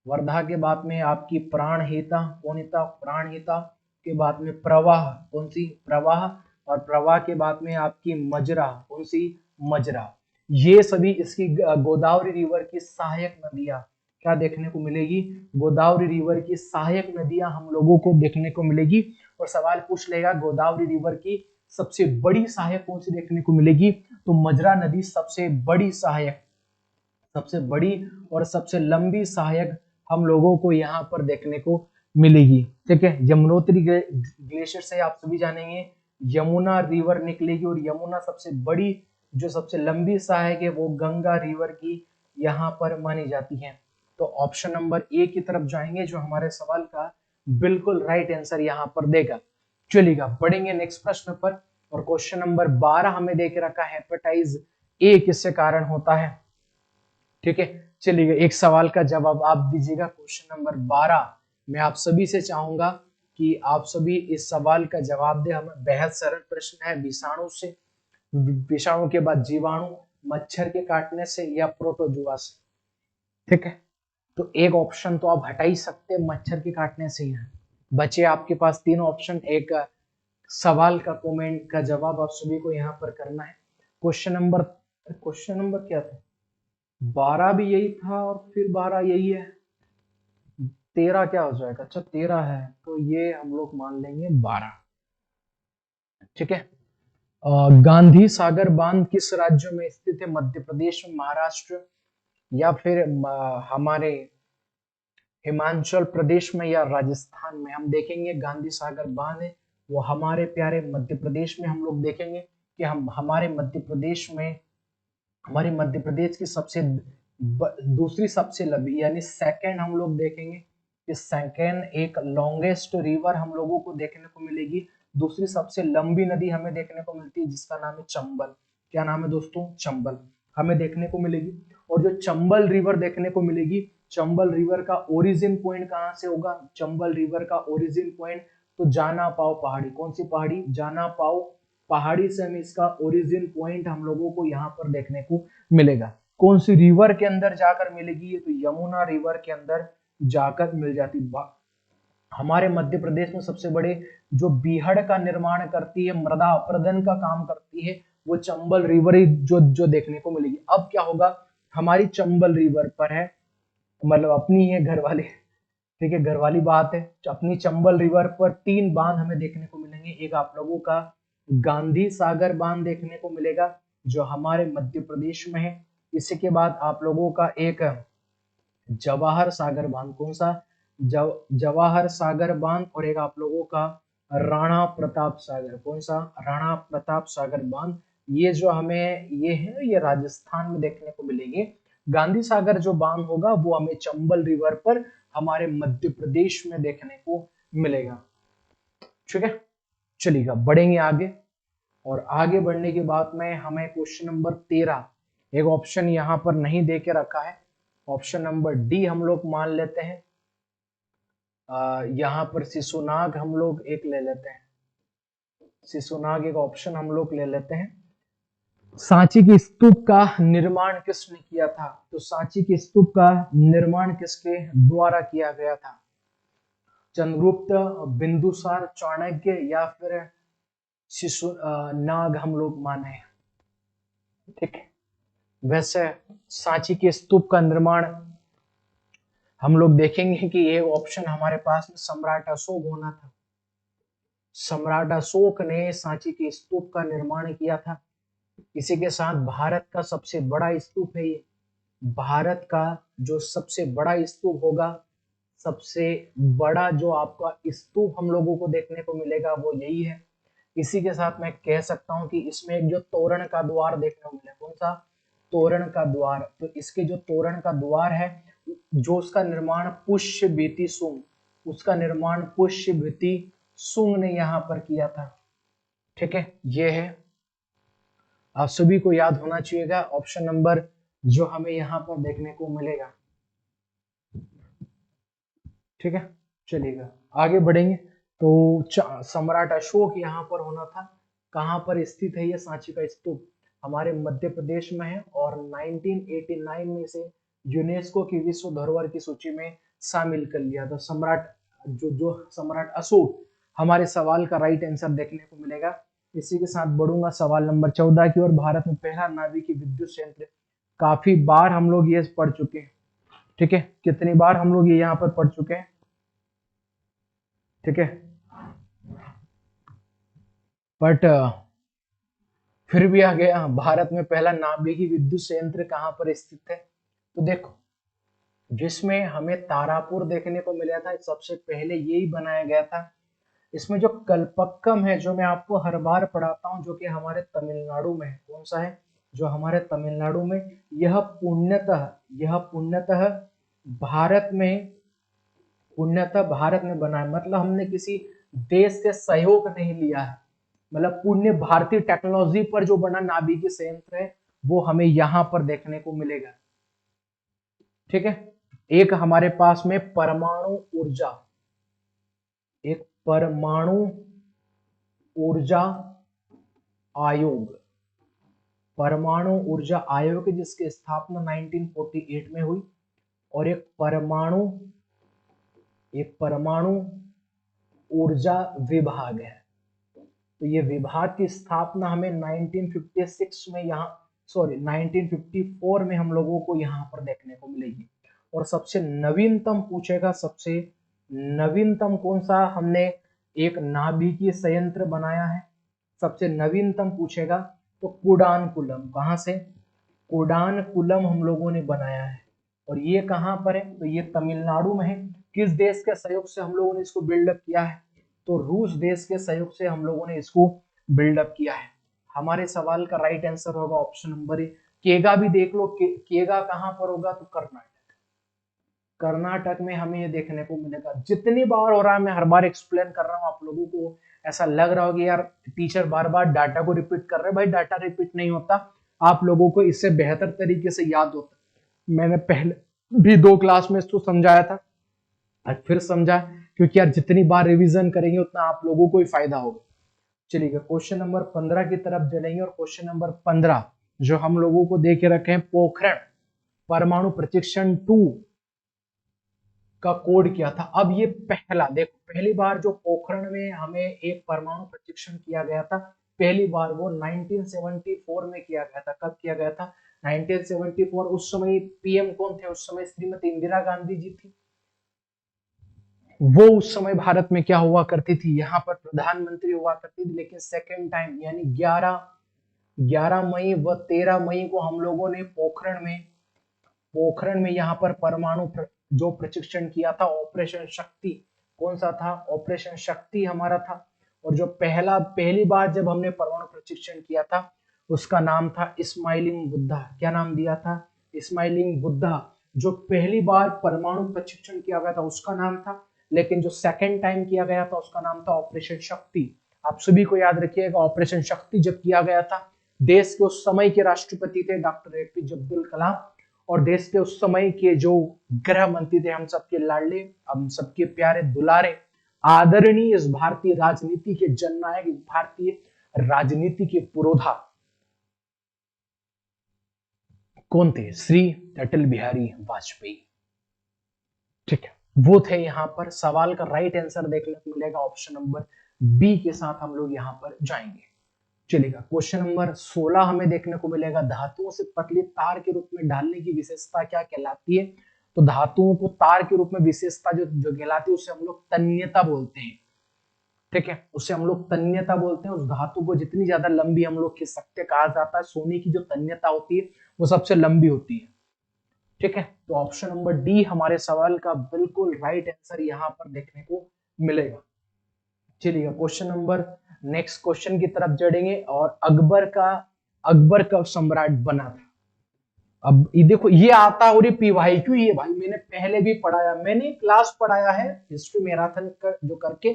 A: वर्धा के बाद में आपकी प्राणहिता, कौन हिता, प्राणहिता के बाद में प्रवाह, कौन सी, प्रवाह, और प्रवाह के बाद में आपकी मजरा, कौन सी, मजरा। ये सभी इसकी गोदावरी रिवर की सहायक नदियां क्या देखने को मिलेगी, गोदावरी रिवर की सहायक नदियां हम लोगों को देखने को मिलेगी। और सवाल पूछ लेगा गोदावरी रिवर की सबसे बड़ी सहायक कौन सी देखने को मिलेगी, तो मजरा नदी सबसे बड़ी सहायक, सबसे बड़ी और सबसे लंबी सहायक हम लोगों को यहाँ पर देखने को मिलेगी। ठीक है, यमुनोत्री ग्लेशियर से आप सभी जानेंगे यमुना रिवर निकलेगी, और यमुना सबसे बड़ी जो सबसे लंबी सहायक है वो गंगा रिवर की यहाँ पर मानी जाती है। तो ऑप्शन नंबर ए की तरफ जाएंगे, जो हमारे सवाल का बिल्कुल राइट आंसर यहाँ पर देगा। चलिएगा बढ़ेंगे नेक्स्ट प्रश्न पर, और क्वेश्चन नंबर 12 हमें दे के रखा है हेपेटाइटिस ए किससे कारण होता है। ठीक है, चलिए एक सवाल का जवाब आप दीजिएगा। क्वेश्चन नंबर 12 मैं आप सभी से चाहूंगा कि आप सभी इस सवाल का जवाब दे। हमें बेहद सरल प्रश्न है, विषाणु से, विषाणु के बाद जीवाणु, मच्छर के काटने से या प्रोटोजुआ से। ठीक है, तो एक ऑप्शन तो आप हटा ही सकते हैं, मच्छर के काटने से ही है। बचे आपके पास 3 ऑप्शन, एक सवाल का कमेंट का जवाब आप सभी को यहाँ पर करना है। क्वेश्चन नंबर क्या था, 12 भी यही था और फिर 12 यही है, 13 क्या हो जाएगा, अच्छा 13 है तो ये हम लोग मान लेंगे 12। ठीक है, गांधी सागर बांध किस राज्य में स्थित है, मध्य प्रदेश में, महाराष्ट्र, या फिर हमारे हिमाचल प्रदेश में, या राजस्थान में। हम देखेंगे गांधी सागर बांध है वो हमारे प्यारे मध्य प्रदेश में। हम लोग देखेंगे कि हमारे मध्य प्रदेश में, हमारे मध्य प्रदेश की सबसे दूसरी सबसे लंबी यानी सेकंड हम लोग देखेंगे इस सेकेंड एक लॉन्गेस्ट रिवर हम लोगों को देखने को मिलेगी। दूसरी सबसे लंबी नदी हमें देखने को मिलती है जिसका नाम है चंबल। क्या नाम है दोस्तों? चंबल हमें देखने को मिलेगी। और जो चंबल रिवर देखने को मिलेगी, चंबल रिवर का ओरिजिन पॉइंट कहां से होगा? चंबल रिवर का ओरिजिन पॉइंट तो जाना पाओ पहाड़ी। कौन सी पहाड़ी? जाना पाओ पहाड़ी से हमें इसका ओरिजिन पॉइंट हम लोगों को यहाँ पर देखने को मिलेगा। कौन सी रिवर के अंदर जाकर मिलेगी? ये तो यमुना रिवर के अंदर जाकर मिल जाती। हमारे मध्य प्रदेश में सबसे बड़े जो बीहड़ का निर्माण करती है, मृदा अपरदन का काम करती है, वो चंबल रिवर ही जो देखने को मिलेगी। अब क्या होगा? हमारी चंबल रिवर पर है, मतलब अपनी है, घर वाले, ठीक है, घर वाली बात है। अपनी चंबल रिवर पर 3 बांध हमें देखने को मिलेंगे। एक आप लोगों का गांधी सागर बांध देखने को मिलेगा जो हमारे मध्य प्रदेश में है। इसी के बाद आप लोगों का एक जवाहर सागर बांध। कौन सा? जवाहर सागर बांध। और एक आप लोगों का राणा प्रताप सागर। कौन सा? राणा प्रताप सागर बांध। ये जो हमें ये है, ये राजस्थान में देखने को मिलेंगे। गांधी सागर जो बांध होगा वो हमें चंबल रिवर पर हमारे मध्य प्रदेश में देखने को मिलेगा। ठीक है, चलिएगा बढ़ेंगे आगे। और आगे बढ़ने के बाद में हमें क्वेश्चन नंबर 13, एक ऑप्शन यहाँ पर नहीं दे के रखा है, ऑप्शन नंबर डी हम लोग मान लेते हैं। यहाँ पर शिशुनाग हम लोग एक ले लेते हैं, शिशुनाग एक ऑप्शन हम लोग ले लेते हैं। सांची की स्तूप का निर्माण किसने किया था? तो सांची की स्तूप का निर्माण किसके द्वारा किया गया था? चंद्रगुप्त, बिंदुसार, चाणक्य या फिर शिशुनाग हम लोग माने। ठीक है, वैसे सांची के स्तूप का निर्माण हम लोग देखेंगे कि ये ऑप्शन हमारे पास में सम्राट अशोक होना था। सम्राट अशोक ने सांची के स्तूप का निर्माण किया था। इसी के साथ भारत का सबसे बड़ा स्तूप है ये। भारत का जो सबसे बड़ा स्तूप होगा, सबसे बड़ा जो आपका स्तूप हम लोगों को देखने को मिलेगा वो यही है। इसी के साथ मैं कह सकता हूं कि इसमें एक जो तोरण का द्वार देखने को मिला, कौन सा? तोरण का द्वार। तो इसके जो तोरण का द्वार है, जो उसका निर्माण पुष्यभीति सुंग, उसका निर्माण पुष्यभीति सुंग ने यहाँ पर किया था। ठीक है, ये है, आप सभी को याद होना चाहिएगा ऑप्शन नंबर जो हमें यहाँ पर देखने को मिलेगा। ठीक है, चलिएगा आगे बढ़ेंगे। तो सम्राट अशोक यहाँ पर होना था। कहाँ पर स्थित है ये सांची का स्तूप? हमारे मध्य प्रदेश में है और 1989 में इसे यूनेस्को की विश्व धरोहर की सूची में शामिल कर लिया। तो सम्राट जो सम्राट अशोक, हमारे सवाल का राइट आंसर देखने को मिलेगा। इसी के साथ बढ़ूंगा सवाल नंबर 14 की ओर। भारत में पहला नाभिकीय विद्युत संयंत्र, काफी बार हम लोग ये पढ़ चुके हैं। ठीक है, कितनी बार हम लोग ये यहाँ पर पढ़ चुके हैं? ठीक है, बट फिर भी आ गया, भारत में पहला नाभिकीय विद्युत संयंत्र कहां पर स्थित है? तो देखो, जिसमें हमें तारापुर देखने को मिला था, सबसे पहले यही बनाया गया था। इसमें जो कल्पक्कम है, जो मैं आपको हर बार पढ़ाता हूं, जो कि हमारे तमिलनाडु में है। कौन सा है? जो हमारे तमिलनाडु में, यह पुण्यतः भारत में बना है। मतलब हमने किसी देश से सहयोग नहीं लिया है, मतलब पुण्य भारतीय टेक्नोलॉजी पर जो बना नाभिकीय संयंत्र है वो हमें यहां पर देखने को मिलेगा। ठीक है, एक हमारे पास में परमाणु ऊर्जा, एक परमाणु ऊर्जा आयोग, परमाणु ऊर्जा आयोग जिसकी स्थापना 1948 में हुई। और एक परमाणु ऊर्जा विभाग है। तो ये विभाग की स्थापना हमें 1956 में 1954 में हम लोगों को यहाँ पर देखने को मिलेगी। और सबसे नवीनतम पूछेगा, सबसे नवीनतम कौन सा हमने एक नाभिकीय संयंत्र बनाया है? सबसे नवीनतम पूछेगा तो कुडानकुलम। कहाँ से? कुडानकुलम हम लोगों ने बनाया है। और ये कहाँ पर है? तो ये तमिलनाडु में है। किस देश के सहयोग से हम लोगों ने इसको बिल्डअप किया है? तो रूस देश के सहयोग से हम लोगों ने इसको बिल्डअप किया है। हमारे सवाल का राइट आंसर होगा ऑप्शन नंबर ए। केगा भी देख लो, केगा कहां पर होगा? तो कर्नाटक। कर्नाटक में हमें ये देखने को मिलेगा। जितनी बार हो रहा है मैं हर बार एक्सप्लेन कर रहा हूँ, आप लोगों को ऐसा लग रहा होगा यार टीचर बार बार डाटा को रिपीट कर रहे हैं। भाई डाटा रिपीट नहीं होता, आप लोगों को इससे बेहतर तरीके से याद होता। मैंने पहले भी 2 क्लास में इसको समझाया था, आज फिर समझा, क्योंकि यार जितनी बार रिवीजन करेंगे उतना आप लोगों को ही फायदा होगा। चलिए क्वेश्चन नंबर 15 की तरफ चलेंगे, और क्वेश्चन नंबर 15 जो हम लोगों को दे के रखे हैं, पोखरण परमाणु प्रशिक्षण 2 का कोड क्या था। अब ये पहला देखो, पहली बार जो पोखरण में हमें एक परमाणु प्रशिक्षण किया गया था, पहली बार वो 1974 में किया गया था। कब किया गया था? 1974। उस समय पीएम कौन थे? उस समय श्रीमती इंदिरा गांधी जी थी। वो उस समय भारत में क्या हुआ करती थी, यहाँ पर प्रधानमंत्री हुआ करती थी। लेकिन सेकेंड टाइम यानी 11 मई व 13 मई को हम लोगों ने पोखरण में यहाँ पर परमाणु जो प्रशिक्षण किया था, ऑपरेशन शक्ति। कौन सा था? ऑपरेशन शक्ति हमारा था। और जो पहली बार जब हमने परमाणु प्रशिक्षण किया था उसका नाम था स्माइलिंग बुद्धा। क्या नाम दिया था? स्माइलिंग बुद्धा। जो पहली बार परमाणु प्रशिक्षण किया गया था उसका नाम था, लेकिन जो सेकेंड टाइम किया गया था उसका नाम था ऑपरेशन शक्ति। आप सभी को याद रखिएगा, ऑपरेशन शक्ति जब किया गया था, देश के उस समय के राष्ट्रपति थे डॉक्टर एपीजे अब्दुल कलाम, और देश के उस समय के जो गृह मंत्री थे, हम सबके लाडले, हम सबके प्यारे दुलारे, आदरणीय इस भारतीय राजनीति के जननायक, भारतीय राजनीति के पुरोधा कौन थे? श्री अटल बिहारी वाजपेयी। ठीक है, वो थे। यहाँ पर सवाल का राइट आंसर देखने को मिलेगा ऑप्शन नंबर बी के साथ हम लोग यहाँ पर जाएंगे। चलेगा, क्वेश्चन नंबर 16 हमें देखने को मिलेगा, धातुओं से पतली तार के रूप में डालने की विशेषता क्या कहलाती है? तो धातुओं को तार के रूप में विशेषता जो कहलाती है उसे हम लोग तन्यता बोलते हैं। ठीक है, उसे हम लोग तन्यता बोलते हैं। उस धातु को जितनी ज्यादा लंबी हम लोग खींच सकते, कहा जाता है सोने की जो तन्यता होती है वो सबसे लंबी होती है। ठीक है, तो ऑप्शन नंबर डी हमारे सवाल का बिल्कुल राइट आंसर यहाँ पर देखने को मिलेगा। चलिए क्वेश्चन नंबर नेक्स्ट क्वेश्चन की तरफ चढ़ेंगे, और अकबर का सम्राट बना था। अब ये देखो, ये आता और ये पीवाईक्यू, ये भाई मैंने पहले भी पढ़ाया, मैंने क्लास पढ़ाया है हिस्ट्री मैराथन जो करके।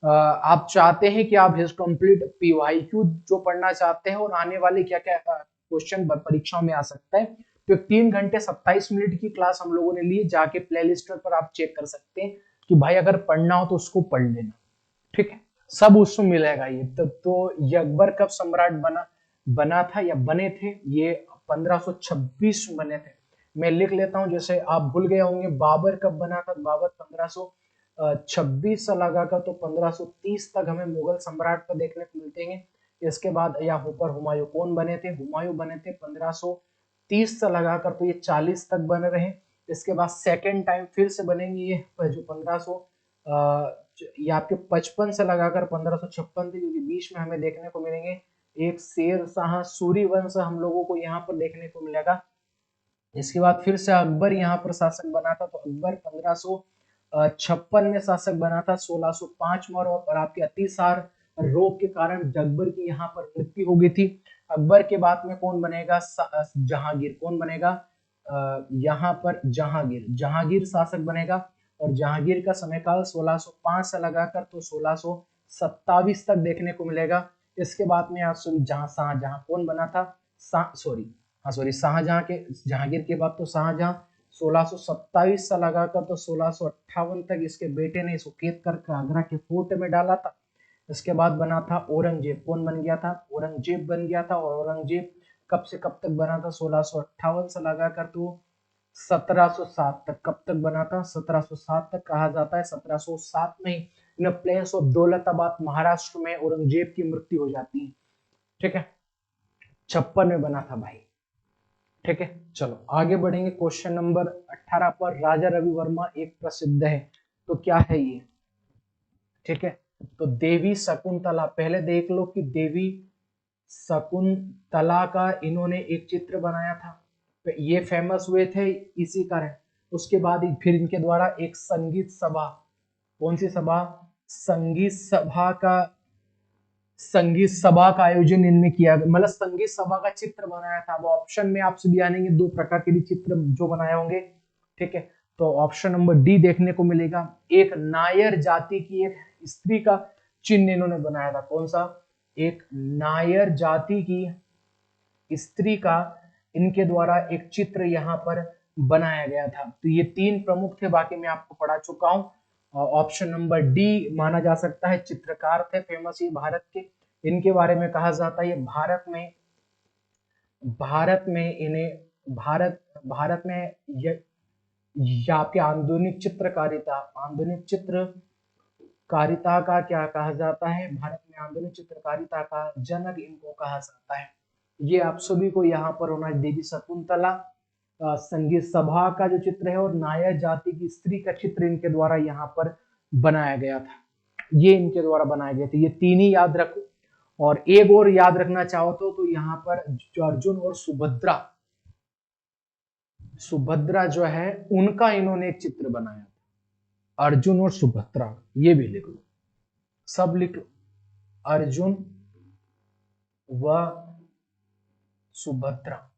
A: आप चाहते हैं कि आप हिस्ट्री कंप्लीट पीवाईक्यू जो पढ़ना चाहते हैं और आने वाले क्या क्या क्वेश्चन परीक्षाओं में आ सकता है, तो 3 घंटे 27 मिनट की क्लास हम लोगों ने ली, जाके प्लेलिस्ट पर आप चेक कर सकते हैं कि भाई अगर पढ़ना हो तो उसको पढ़ लेना। ठीक है, सब उसमें मिलेगा। ये तो ये अकबर कब सम्राट बना था या बने थे? ये 1526 में बने थे। मैं लिख लेता हूं, जैसे आप भूल गए होंगे बाबर कब बना था। बाबर 1526 से लगाकर तो 1530 तक हमें मुगल सम्राट पर देखने को मिलते हैं। इसके बाद यहाँ ऊपर हुमायूं कौन बने थे? हुमायूं बने थे 1530 से लगाकर तो ये 40 तक बने रहे। इसके बाद सेकेंड टाइम फिर से बनेंगे ये जो 1500 ये आपके 55 से लगाकर 1556 थे, क्योंकि बीच में हमें देखने को मिलेंगे एक शेर शाह सूरी वंश हम लोगों को यहाँ पर देखने को मिलेगा। इसके बाद फिर से अकबर यहाँ पर शासक बना था, तो अकबर 1556 में शासक बना था। 1605 में और आपके अतिसार रोग के कारण अकबर की यहाँ पर मृत्यु हो गई थी। अकबर के बाद में कौन बनेगा? जहांगीर। कौन बनेगा? यहाँ पर जहांगीर शासक बनेगा, और जहांगीर का समय-काल 1605 से लगाकर तो 1627 तक देखने को मिलेगा। इसके बाद में आप शाहजहां कौन बना था? जहांगीर के बाद तो शाहजहां 1627 से लगाकर तो 1658 तक इसके बेटे ने इसको कैद करके आगरा के फोर्ट में डाला था। इसके बाद बना था औरंगजेब। कौन बन गया था? औरंगजेब बन गया था। और औरंगजेब कब से कब तक बना था? 1658 से लगाकर तो 1707 तक। कब तक बना था? 1707 तक। कहा जाता है 1707 में in place of Daulatabad Maharashtra में औरंगजेब की मृत्यु हो जाती है। ठीक है, 56 में बना था भाई। ठीक है, चलो आगे बढ़ेंगे। क्वेश्चन नंबर 18 पर, राजा रवि वर्मा एक प्रसिद्ध है, तो क्या है ये? ठीक है, तो देवी शकुंतला, पहले देख लो कि देवी शकुंतला का इन्होंने एक चित्र बनाया था, ये फेमस हुए थे इसी कारण। उसके बाद फिर इनके द्वारा एक संगीत सभा, कौन सी सभा? संगीत सभा का आयोजन इनमें किया गया, मतलब संगीत सभा का चित्र बनाया था। अब ऑप्शन में आपसे भी आएंगे 2 प्रकार के भी चित्र जो बनाए होंगे। ठीक है, तो ऑप्शन नंबर डी देखने को मिलेगा। एक नायर जाति की एक स्त्री का चिन्ह इन्होंने बनाया था। कौन सा? एक नायर जाति की स्त्री का इनके द्वारा एक चित्र यहाँ पर बनाया गया था। तो ये तीन प्रमुख थे, बाकी मैं आपको पढ़ा चुका हूँ। ऑप्शन नंबर डी माना जा सकता है, चित्रकार थे फेमस ये भारत के। इनके बारे में कहा जाता है ये भारत में इन्हें भारत में यहाँ पे आधुनिक चित्रकारिता का क्या कहा जाता है? भारत में आधुनिक चित्रकारिता का जनक इनको कहा जाता है। ये आप सभी को यहाँ पर होना, देवी शकुंतला संगीत सभा का जो चित्र है और नायर जाति की स्त्री का चित्र इनके द्वारा यहाँ पर बनाया गया था। ये इनके द्वारा बनाए गए थे। ये तीन ही याद रखो। और एक और याद रखना चाहो तो यहाँ पर अर्जुन और सुभद्रा जो है उनका इन्होंने एक चित्र बनाया था। अर्जुन और सुभद्रा, ये भी लिख लो, सब लिख लो। अर्जुन व सुभद्रा,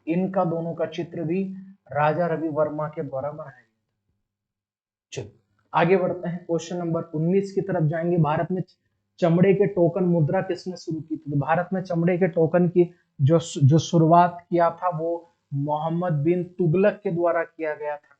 A: इनका दोनों का चित्र भी राजा रवि वर्मा के द्वारा बनाया गया। चलो आगे बढ़ते हैं, क्वेश्चन नंबर 19 की तरफ जाएंगे। भारत में चमड़े के टोकन मुद्रा किसने शुरू की थी? तो भारत में चमड़े के टोकन की जो शुरुआत किया था वो मोहम्मद बिन तुगलक के द्वारा किया गया था।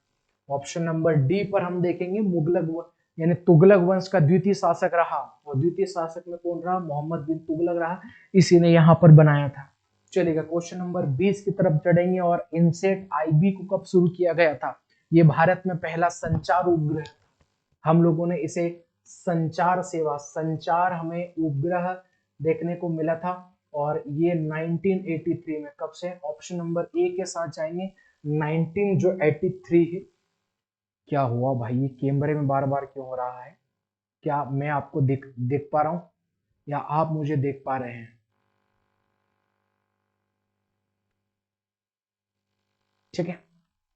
A: ऑप्शन नंबर डी पर हम देखेंगे, मुगलक यानी तुगलक वंश का द्वितीय शासक रहा, और द्वितीय शासक में कौन रहा? मोहम्मद बिन तुगलक रहा, इसी ने यहाँ पर बनाया था। चलेगा, क्वेश्चन नंबर 20 की तरफ चढ़ेंगे। और इनसेट आईबी को कब शुरू किया गया था? ये भारत में पहला संचार उपग्रह था। हम लोगों ने इसे संचार हमें उपग्रह देखने को मिला था, और ये 1983 में। कब से? ऑप्शन नंबर ए के साथ जाएंगे, 1983 है। क्या हुआ भाई, ये कैमरे में बार बार क्यों हो रहा है? क्या मैं आपको देख पा रहा हूं या आप मुझे देख पा रहे हैं? ठीक है,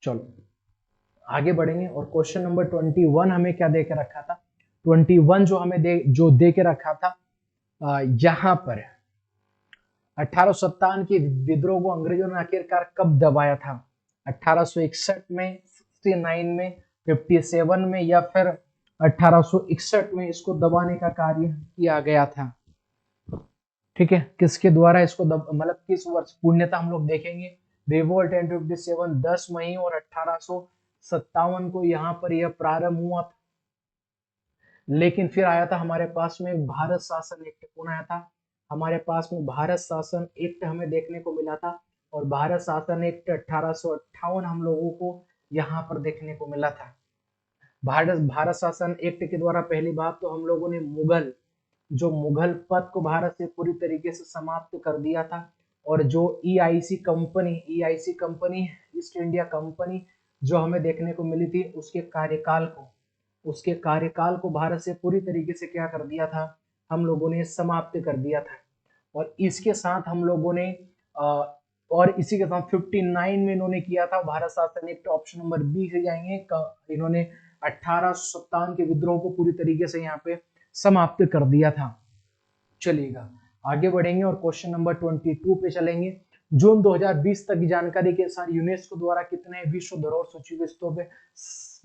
A: चलो आगे बढ़ेंगे। और क्वेश्चन नंबर 21 हमें क्या दे के रखा था? 21 जो हमें दे के रखा था, यहां पर 1857 के विद्रोह को अंग्रेजों ने आखिरकार कब दबाया था? 1861 में, 69 में, 57 में, या फिर 1861 में इसको दबाने का कार्य किया गया था? ठीक है, किसके द्वारा इसको मतलब किस वर्ष? पूर्णतः हम लोग देखेंगे रिवोल्ट 1057 10 मई और 1857 को यहाँ पर यह प्रारंभ हुआ था। लेकिन फिर आया था हमारे पास में भारत शासन एक्ट। कौन आया था? हमारे पास में भारत शासन एक्ट हमें देखने को मिला था, और भारत शासन एक्ट 1858 हम लोगों को यहाँ पर देखने को मिला था। भारत शासन एक्ट के द्वारा पहली बात तो हम लोगों ने मुगल पद को भारत से पूरी तरीके से समाप्त कर दिया था, और जो EIC company east India company जो हमें देखने को मिली थी, उसके कार्यकाल को भारत से पूरी तरीके से क्या कर दिया था? हम लोगों ने समाप्त कर दिया था। और इसके साथ हम लोगों ने और इसी के साथ 59 में इन्होंने किया था भारत शासन एक्ट। ऑप्शन नंबर बी से जाएंगे, इन्होंने 1857 के विद्रोह को पूरी तरीके से यहाँ पे समाप्त कर दिया था। चलिएगा आगे बढ़ेंगे और क्वेश्चन नंबर 22 पे चलेंगे। जून 2020 तक की जानकारी के अनुसार यूनेस्को द्वारा कितने विश्व धरोहर सूचीबद्धों पे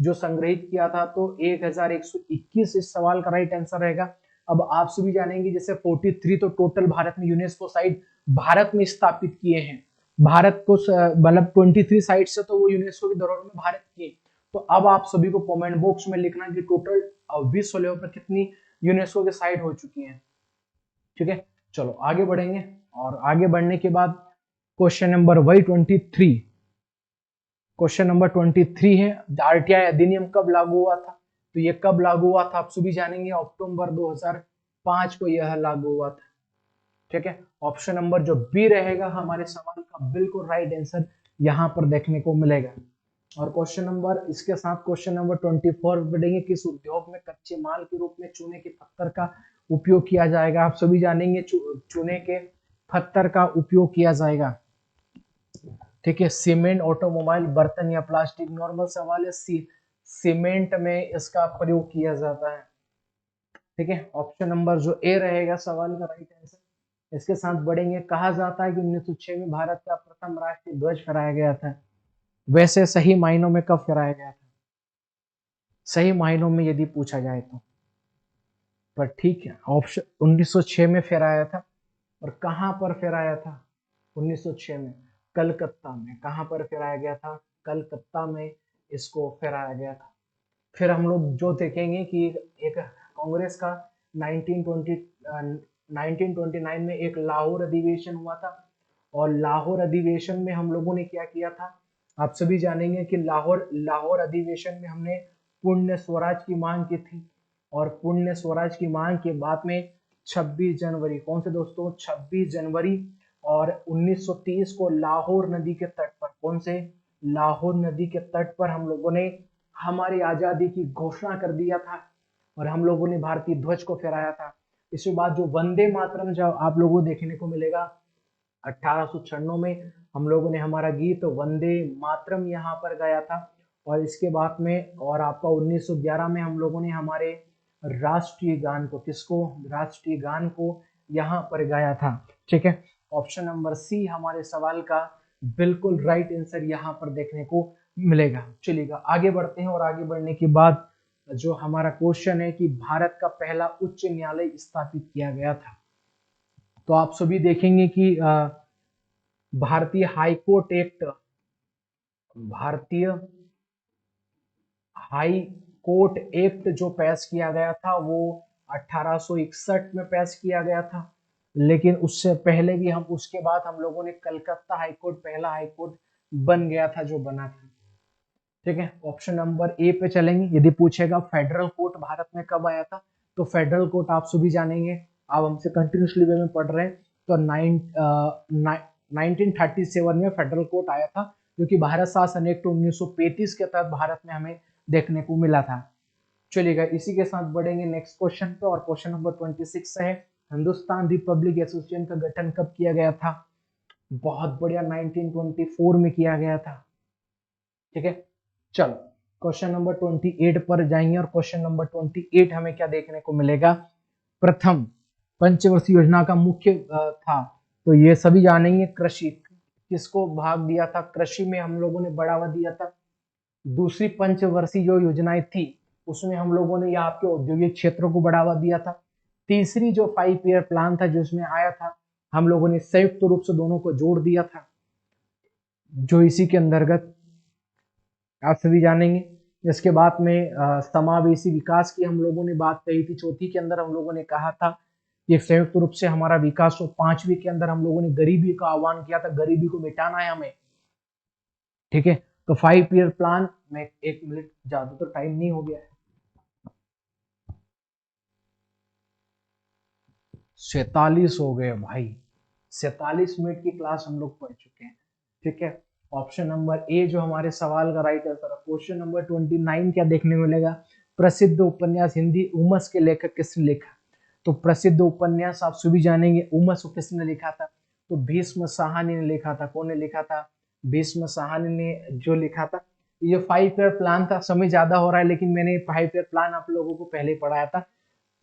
A: जो संग्रहित किया था? तो 1121 इस सवाल का राइट आंसर रहेगा। अब आप सभी जानेंगे जैसे 43 तो टोटल भारत में यूनेस्को साइट भारत में स्थापित किए हैं। भारत को मतलब 23 साइट से तो वो यूनेस्को की धरोहर में भारत की। तो अब आप सभी को कमेंट बॉक्स में लिखना कि टोटल विश्व लेवल पर कितनी यूनेस्को की साइट हो चुकी है। ठीक है, चलो आगे बढ़ेंगे। और आगे बढ़ने के बाद क्वेश्चन नंबर वही 23, क्वेश्चन नंबर 23 है, आरटीआई अधिनियम कब लागू हुआ था? तो ये कब लागू हुआ था आप सभी जानेंगे, अक्टूबर 2005 को यह लागू हुआ था। ठीक है, ऑप्शन नंबर जो बी रहेगा हमारे सवाल का बिल्कुल राइट आंसर यहां पर देखने को मिलेगा। और क्वेश्चन नंबर इसके साथ क्वेश्चन नंबर 24 बढ़ेंगे, किस उद्योग में कच्चे माल के रूप में चूने के पत्थर का उपयोग किया जाएगा? आप सभी जानेंगे चूने के पत्थर का उपयोग किया जाएगा। ठीक है, सीमेंट, ऑटोमोबाइल, बर्तन या प्लास्टिक? नॉर्मल सवाल है, सीमेंट में इसका प्रयोग किया जाता है। ठीक है, ऑप्शन नंबर जो ए रहेगा सवाल का राइट आंसर। इसके साथ बढ़ेंगे, कहा जाता है कि 1906 में भारत का प्रथम राष्ट्रीय ध्वज फहराया गया था। वैसे सही मायनों में कब फिराया गया था, सही मायनों में यदि पूछा जाए तो। पर ठीक है, ऑप्शन 1906 में फिराया था। और कहां पर फिराया था 1906 में? कलकत्ता में। कहां पर फिराया गया था? कलकत्ता में इसको फिराया गया था। फिर हम लोग जो देखेंगे कि एक कांग्रेस का 1929 में एक लाहौर अधिवेशन हुआ था। और लाहौर अधिवेशन में हम लोगों ने क्या किया था, आप सभी जानेंगे कि लाहौर लाहौर अधिवेशन में हमने पूर्ण स्वराज की मांग की थी। और पूर्ण स्वराज की मांग के बाद में 26 जनवरी, कौन से दोस्तों, 26 जनवरी और 1930 को लाहौर नदी के तट पर, कौन से, लाहौर नदी के तट पर हम लोगों ने हमारी आजादी की घोषणा कर दिया था। और हम लोगों ने भारतीय ध्वज को फहराया था। इसके बाद जो वंदे मातरम जो आप लोगों को देखने को मिलेगा 1896 में हम लोगों ने हमारा गीत वंदे मातरम यहाँ पर गाया था। और इसके बाद में और आपका 1911 में हम लोगों ने हमारे राष्ट्रीय गान को, किसको, राष्ट्रीय गान को यहाँ पर गाया था। ठीक है, ऑप्शन नंबर सी हमारे सवाल का बिल्कुल राइट आंसर यहाँ पर देखने को मिलेगा। चलिएगा आगे बढ़ते हैं। और आगे बढ़ने के बाद जो हमारा क्वेश्चन है कि भारत का पहला उच्च न्यायालय स्थापित किया गया था। तो आप सभी देखेंगे कि भारतीय हाई कोर्ट एक्ट, भारतीय हाई कोर्ट एक्ट जो पास किया गया था वो 1861 में पास किया गया था। लेकिन उससे पहले भी हम, उसके बाद हम लोगों ने कलकत्ता हाई कोर्ट पहला हाई कोर्ट बन गया था जो बना था। ठीक है, ऑप्शन नंबर ए पे चलेंगे। यदि पूछेगा फेडरल कोर्ट भारत में कब आया था, तो फेडरल कोर्ट आप सभी जानेंगे, आप हमसे कंटिन्यूसली वे में पढ़ रहे हैं। तो 1937 में फेडरल कोर्ट आया था, जो कि भारत शासन एक्ट 1935 के तहत भारत में हमें देखने को मिला था। चलिएगा इसी के साथ बढ़ेंगे नेक्स्ट क्वेश्चन पे। और क्वेश्चन नंबर 26 है, हिंदुस्तान रिपब्लिक एसोसिएशन का गठन कब किया गया था? बहुत बढ़िया, 1924 में किया गया था। ठीक है, चलो क्वेश्चन नंबर 28 पर जाएंगे। और क्वेश्चन नंबर 28 हमें क्या देखने को मिलेगा, प्रथम पंचवर्षीय योजना का मुख्य था, तो ये सभी जानेंगे कृषि, किसको भाग दिया था, कृषि में हम लोगों ने बढ़ावा दिया था। दूसरी पंचवर्षीय जो योजनाएं थी उसमें हम लोगों ने यहाँ आपके औद्योगिक क्षेत्रों को बढ़ावा दिया था। तीसरी जो 5 ईयर प्लान था जो इसमें आया था, हम लोगों ने संयुक्त रूप से दोनों को जोड़ दिया था, जो इसी के अंतर्गत आप सभी जानेंगे। इसके बाद में समावेशी विकास की हम लोगों ने बात कही थी। चौथी के अंदर हम लोगों ने कहा था कि संयुक्त रूप से हमारा विकास हो। पांचवी के अंदर हम लोगों ने गरीबी का आह्वान किया था, गरीबी को मिटाना है हमें। ठीक है, तो 5 ईयर प्लान में, एक मिनट, ज्यादा तो टाइम नहीं हो गया है, 47 हो गए भाई, 47 मिनट की क्लास हम लोग पढ़ चुके हैं। ठीक है, ऑप्शन नंबर ए जो हमारे सवाल का राइट आंसर है। क्वेश्चन नंबर 29 क्या देखने को मिलेगा, प्रसिद्ध उपन्यास हिंदी उमस के लेखक किसने लिखा? तो प्रसिद्ध उपन्यास आप सभी जानेंगे उमस को किसने लिखा था, तो भीष्म साहनी ने लिखा था। कौन ने लिखा था? भीष्म साहनी ने जो लिखा था। ये 5 ईयर प्लान था, समय ज्यादा हो रहा है लेकिन मैंने 5 ईयर प्लान आप लोगों को पहले पढ़ाया था।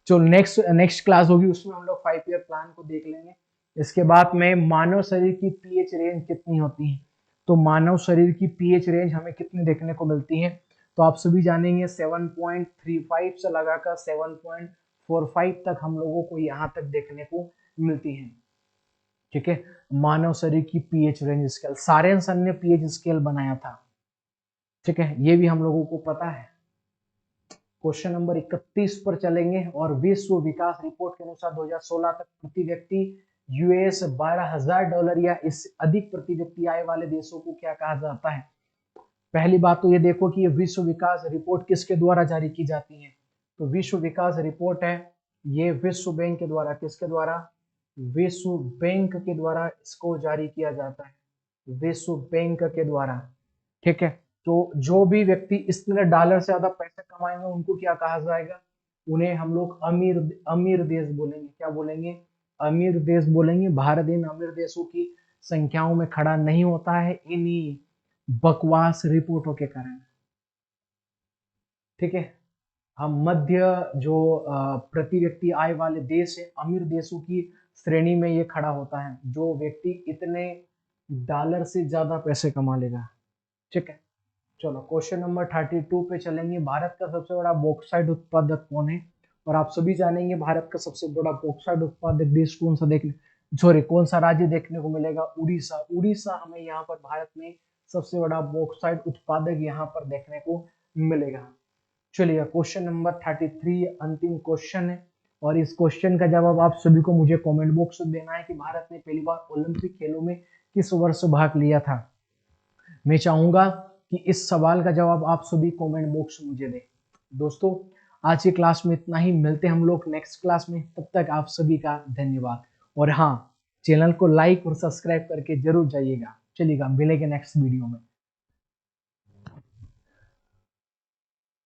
A: जो नेक्स्ट क्लास होगी उसमें हम लोग 5 ईयर प्लान को देख लेंगे। इसके बाद में मानव शरीर की पीएच रेंज कितनी होती है, तो मानव शरीर की पीएच रेंज हमें कितनी देखने को मिलती है, तो आप सभी जानेंगे 7.35 से लगाकर 7.45 तक हम लोगों को यहाँ तक देखने को मिलती है। ठीक है, मानव शरीर की पीएच रेंज स्केल, सारेंसन ने पीएच स्केल बनाया था। ठीक है, ये भी हम लोगों को पता है। क्वेश्चन नंबर 31 पर चलेंगे। और विश्व विकास रिपोर्ट के अनुसार 2016 तक प्रति व्यक्ति यूएस $12,000 या इससे अधिक प्रति व्यक्ति आय वाले देशों को क्या कहा जाता है? पहली बात तो ये देखो कि ये विश्व विकास रिपोर्ट किसके द्वारा जारी की जाती है, तो विश्व विकास रिपोर्ट है ये विश्व बैंक के द्वारा, किसके द्वारा, विश्व बैंक के द्वारा इसको जारी किया जाता है, विश्व बैंक के द्वारा। ठीक है, तो जो भी व्यक्ति इतने डॉलर से ज्यादा पैसे कमाएंगे उनको क्या कहा जाएगा, उन्हें हम लोग अमीर अमीर देश बोलेंगे। क्या बोलेंगे? अमीर देश बोलेंगे। भारत इन अमीर देशों की संख्याओं में खड़ा नहीं होता है इन्हीं बकवास रिपोर्टों के कारण। ठीक है, हम मध्य जो प्रति व्यक्ति आय वाले देश है, अमीर देशों की श्रेणी में ये खड़ा होता है, जो व्यक्ति इतने डॉलर से ज्यादा पैसे कमा लेगा। ठीक है, चलो क्वेश्चन नंबर 32 पे चलेंगे। भारत का सबसे बड़ा बॉक्साइट उत्पादक कौन है? और आप सभी जानेंगे भारत का सबसे बड़ा बॉक्साइट उत्पादक देश कौन सा देखने सॉरी कौन सा राज्य देखने को मिलेगा? उड़ीसा। उड़ीसा हमें यहाँ पर भारत में सबसे बड़ा बॉक्साइट उत्पादक यहाँ पर देखने को मिलेगा। चलिए क्वेश्चन नंबर 33 अंतिम क्वेश्चन है, और इस क्वेश्चन का जवाब आप सभी को मुझे कमेंट बॉक्स में देना है कि भारत ने पहली बार ओलंपिक खेलों में किस वर्ष भाग लिया था। मैं चाहूंगा कि इस सवाल का जवाब आप सभी कमेंट बॉक्स में मुझे दें। दोस्तों आज की क्लास में इतना ही, मिलते हैं हम लोग नेक्स्ट क्लास में, तब तक आप सभी का धन्यवाद। और हाँ, चैनल को लाइक और सब्सक्राइब करके जरूर जाइएगा। चलिएगा, मिलेंगे नेक्स्ट वीडियो में।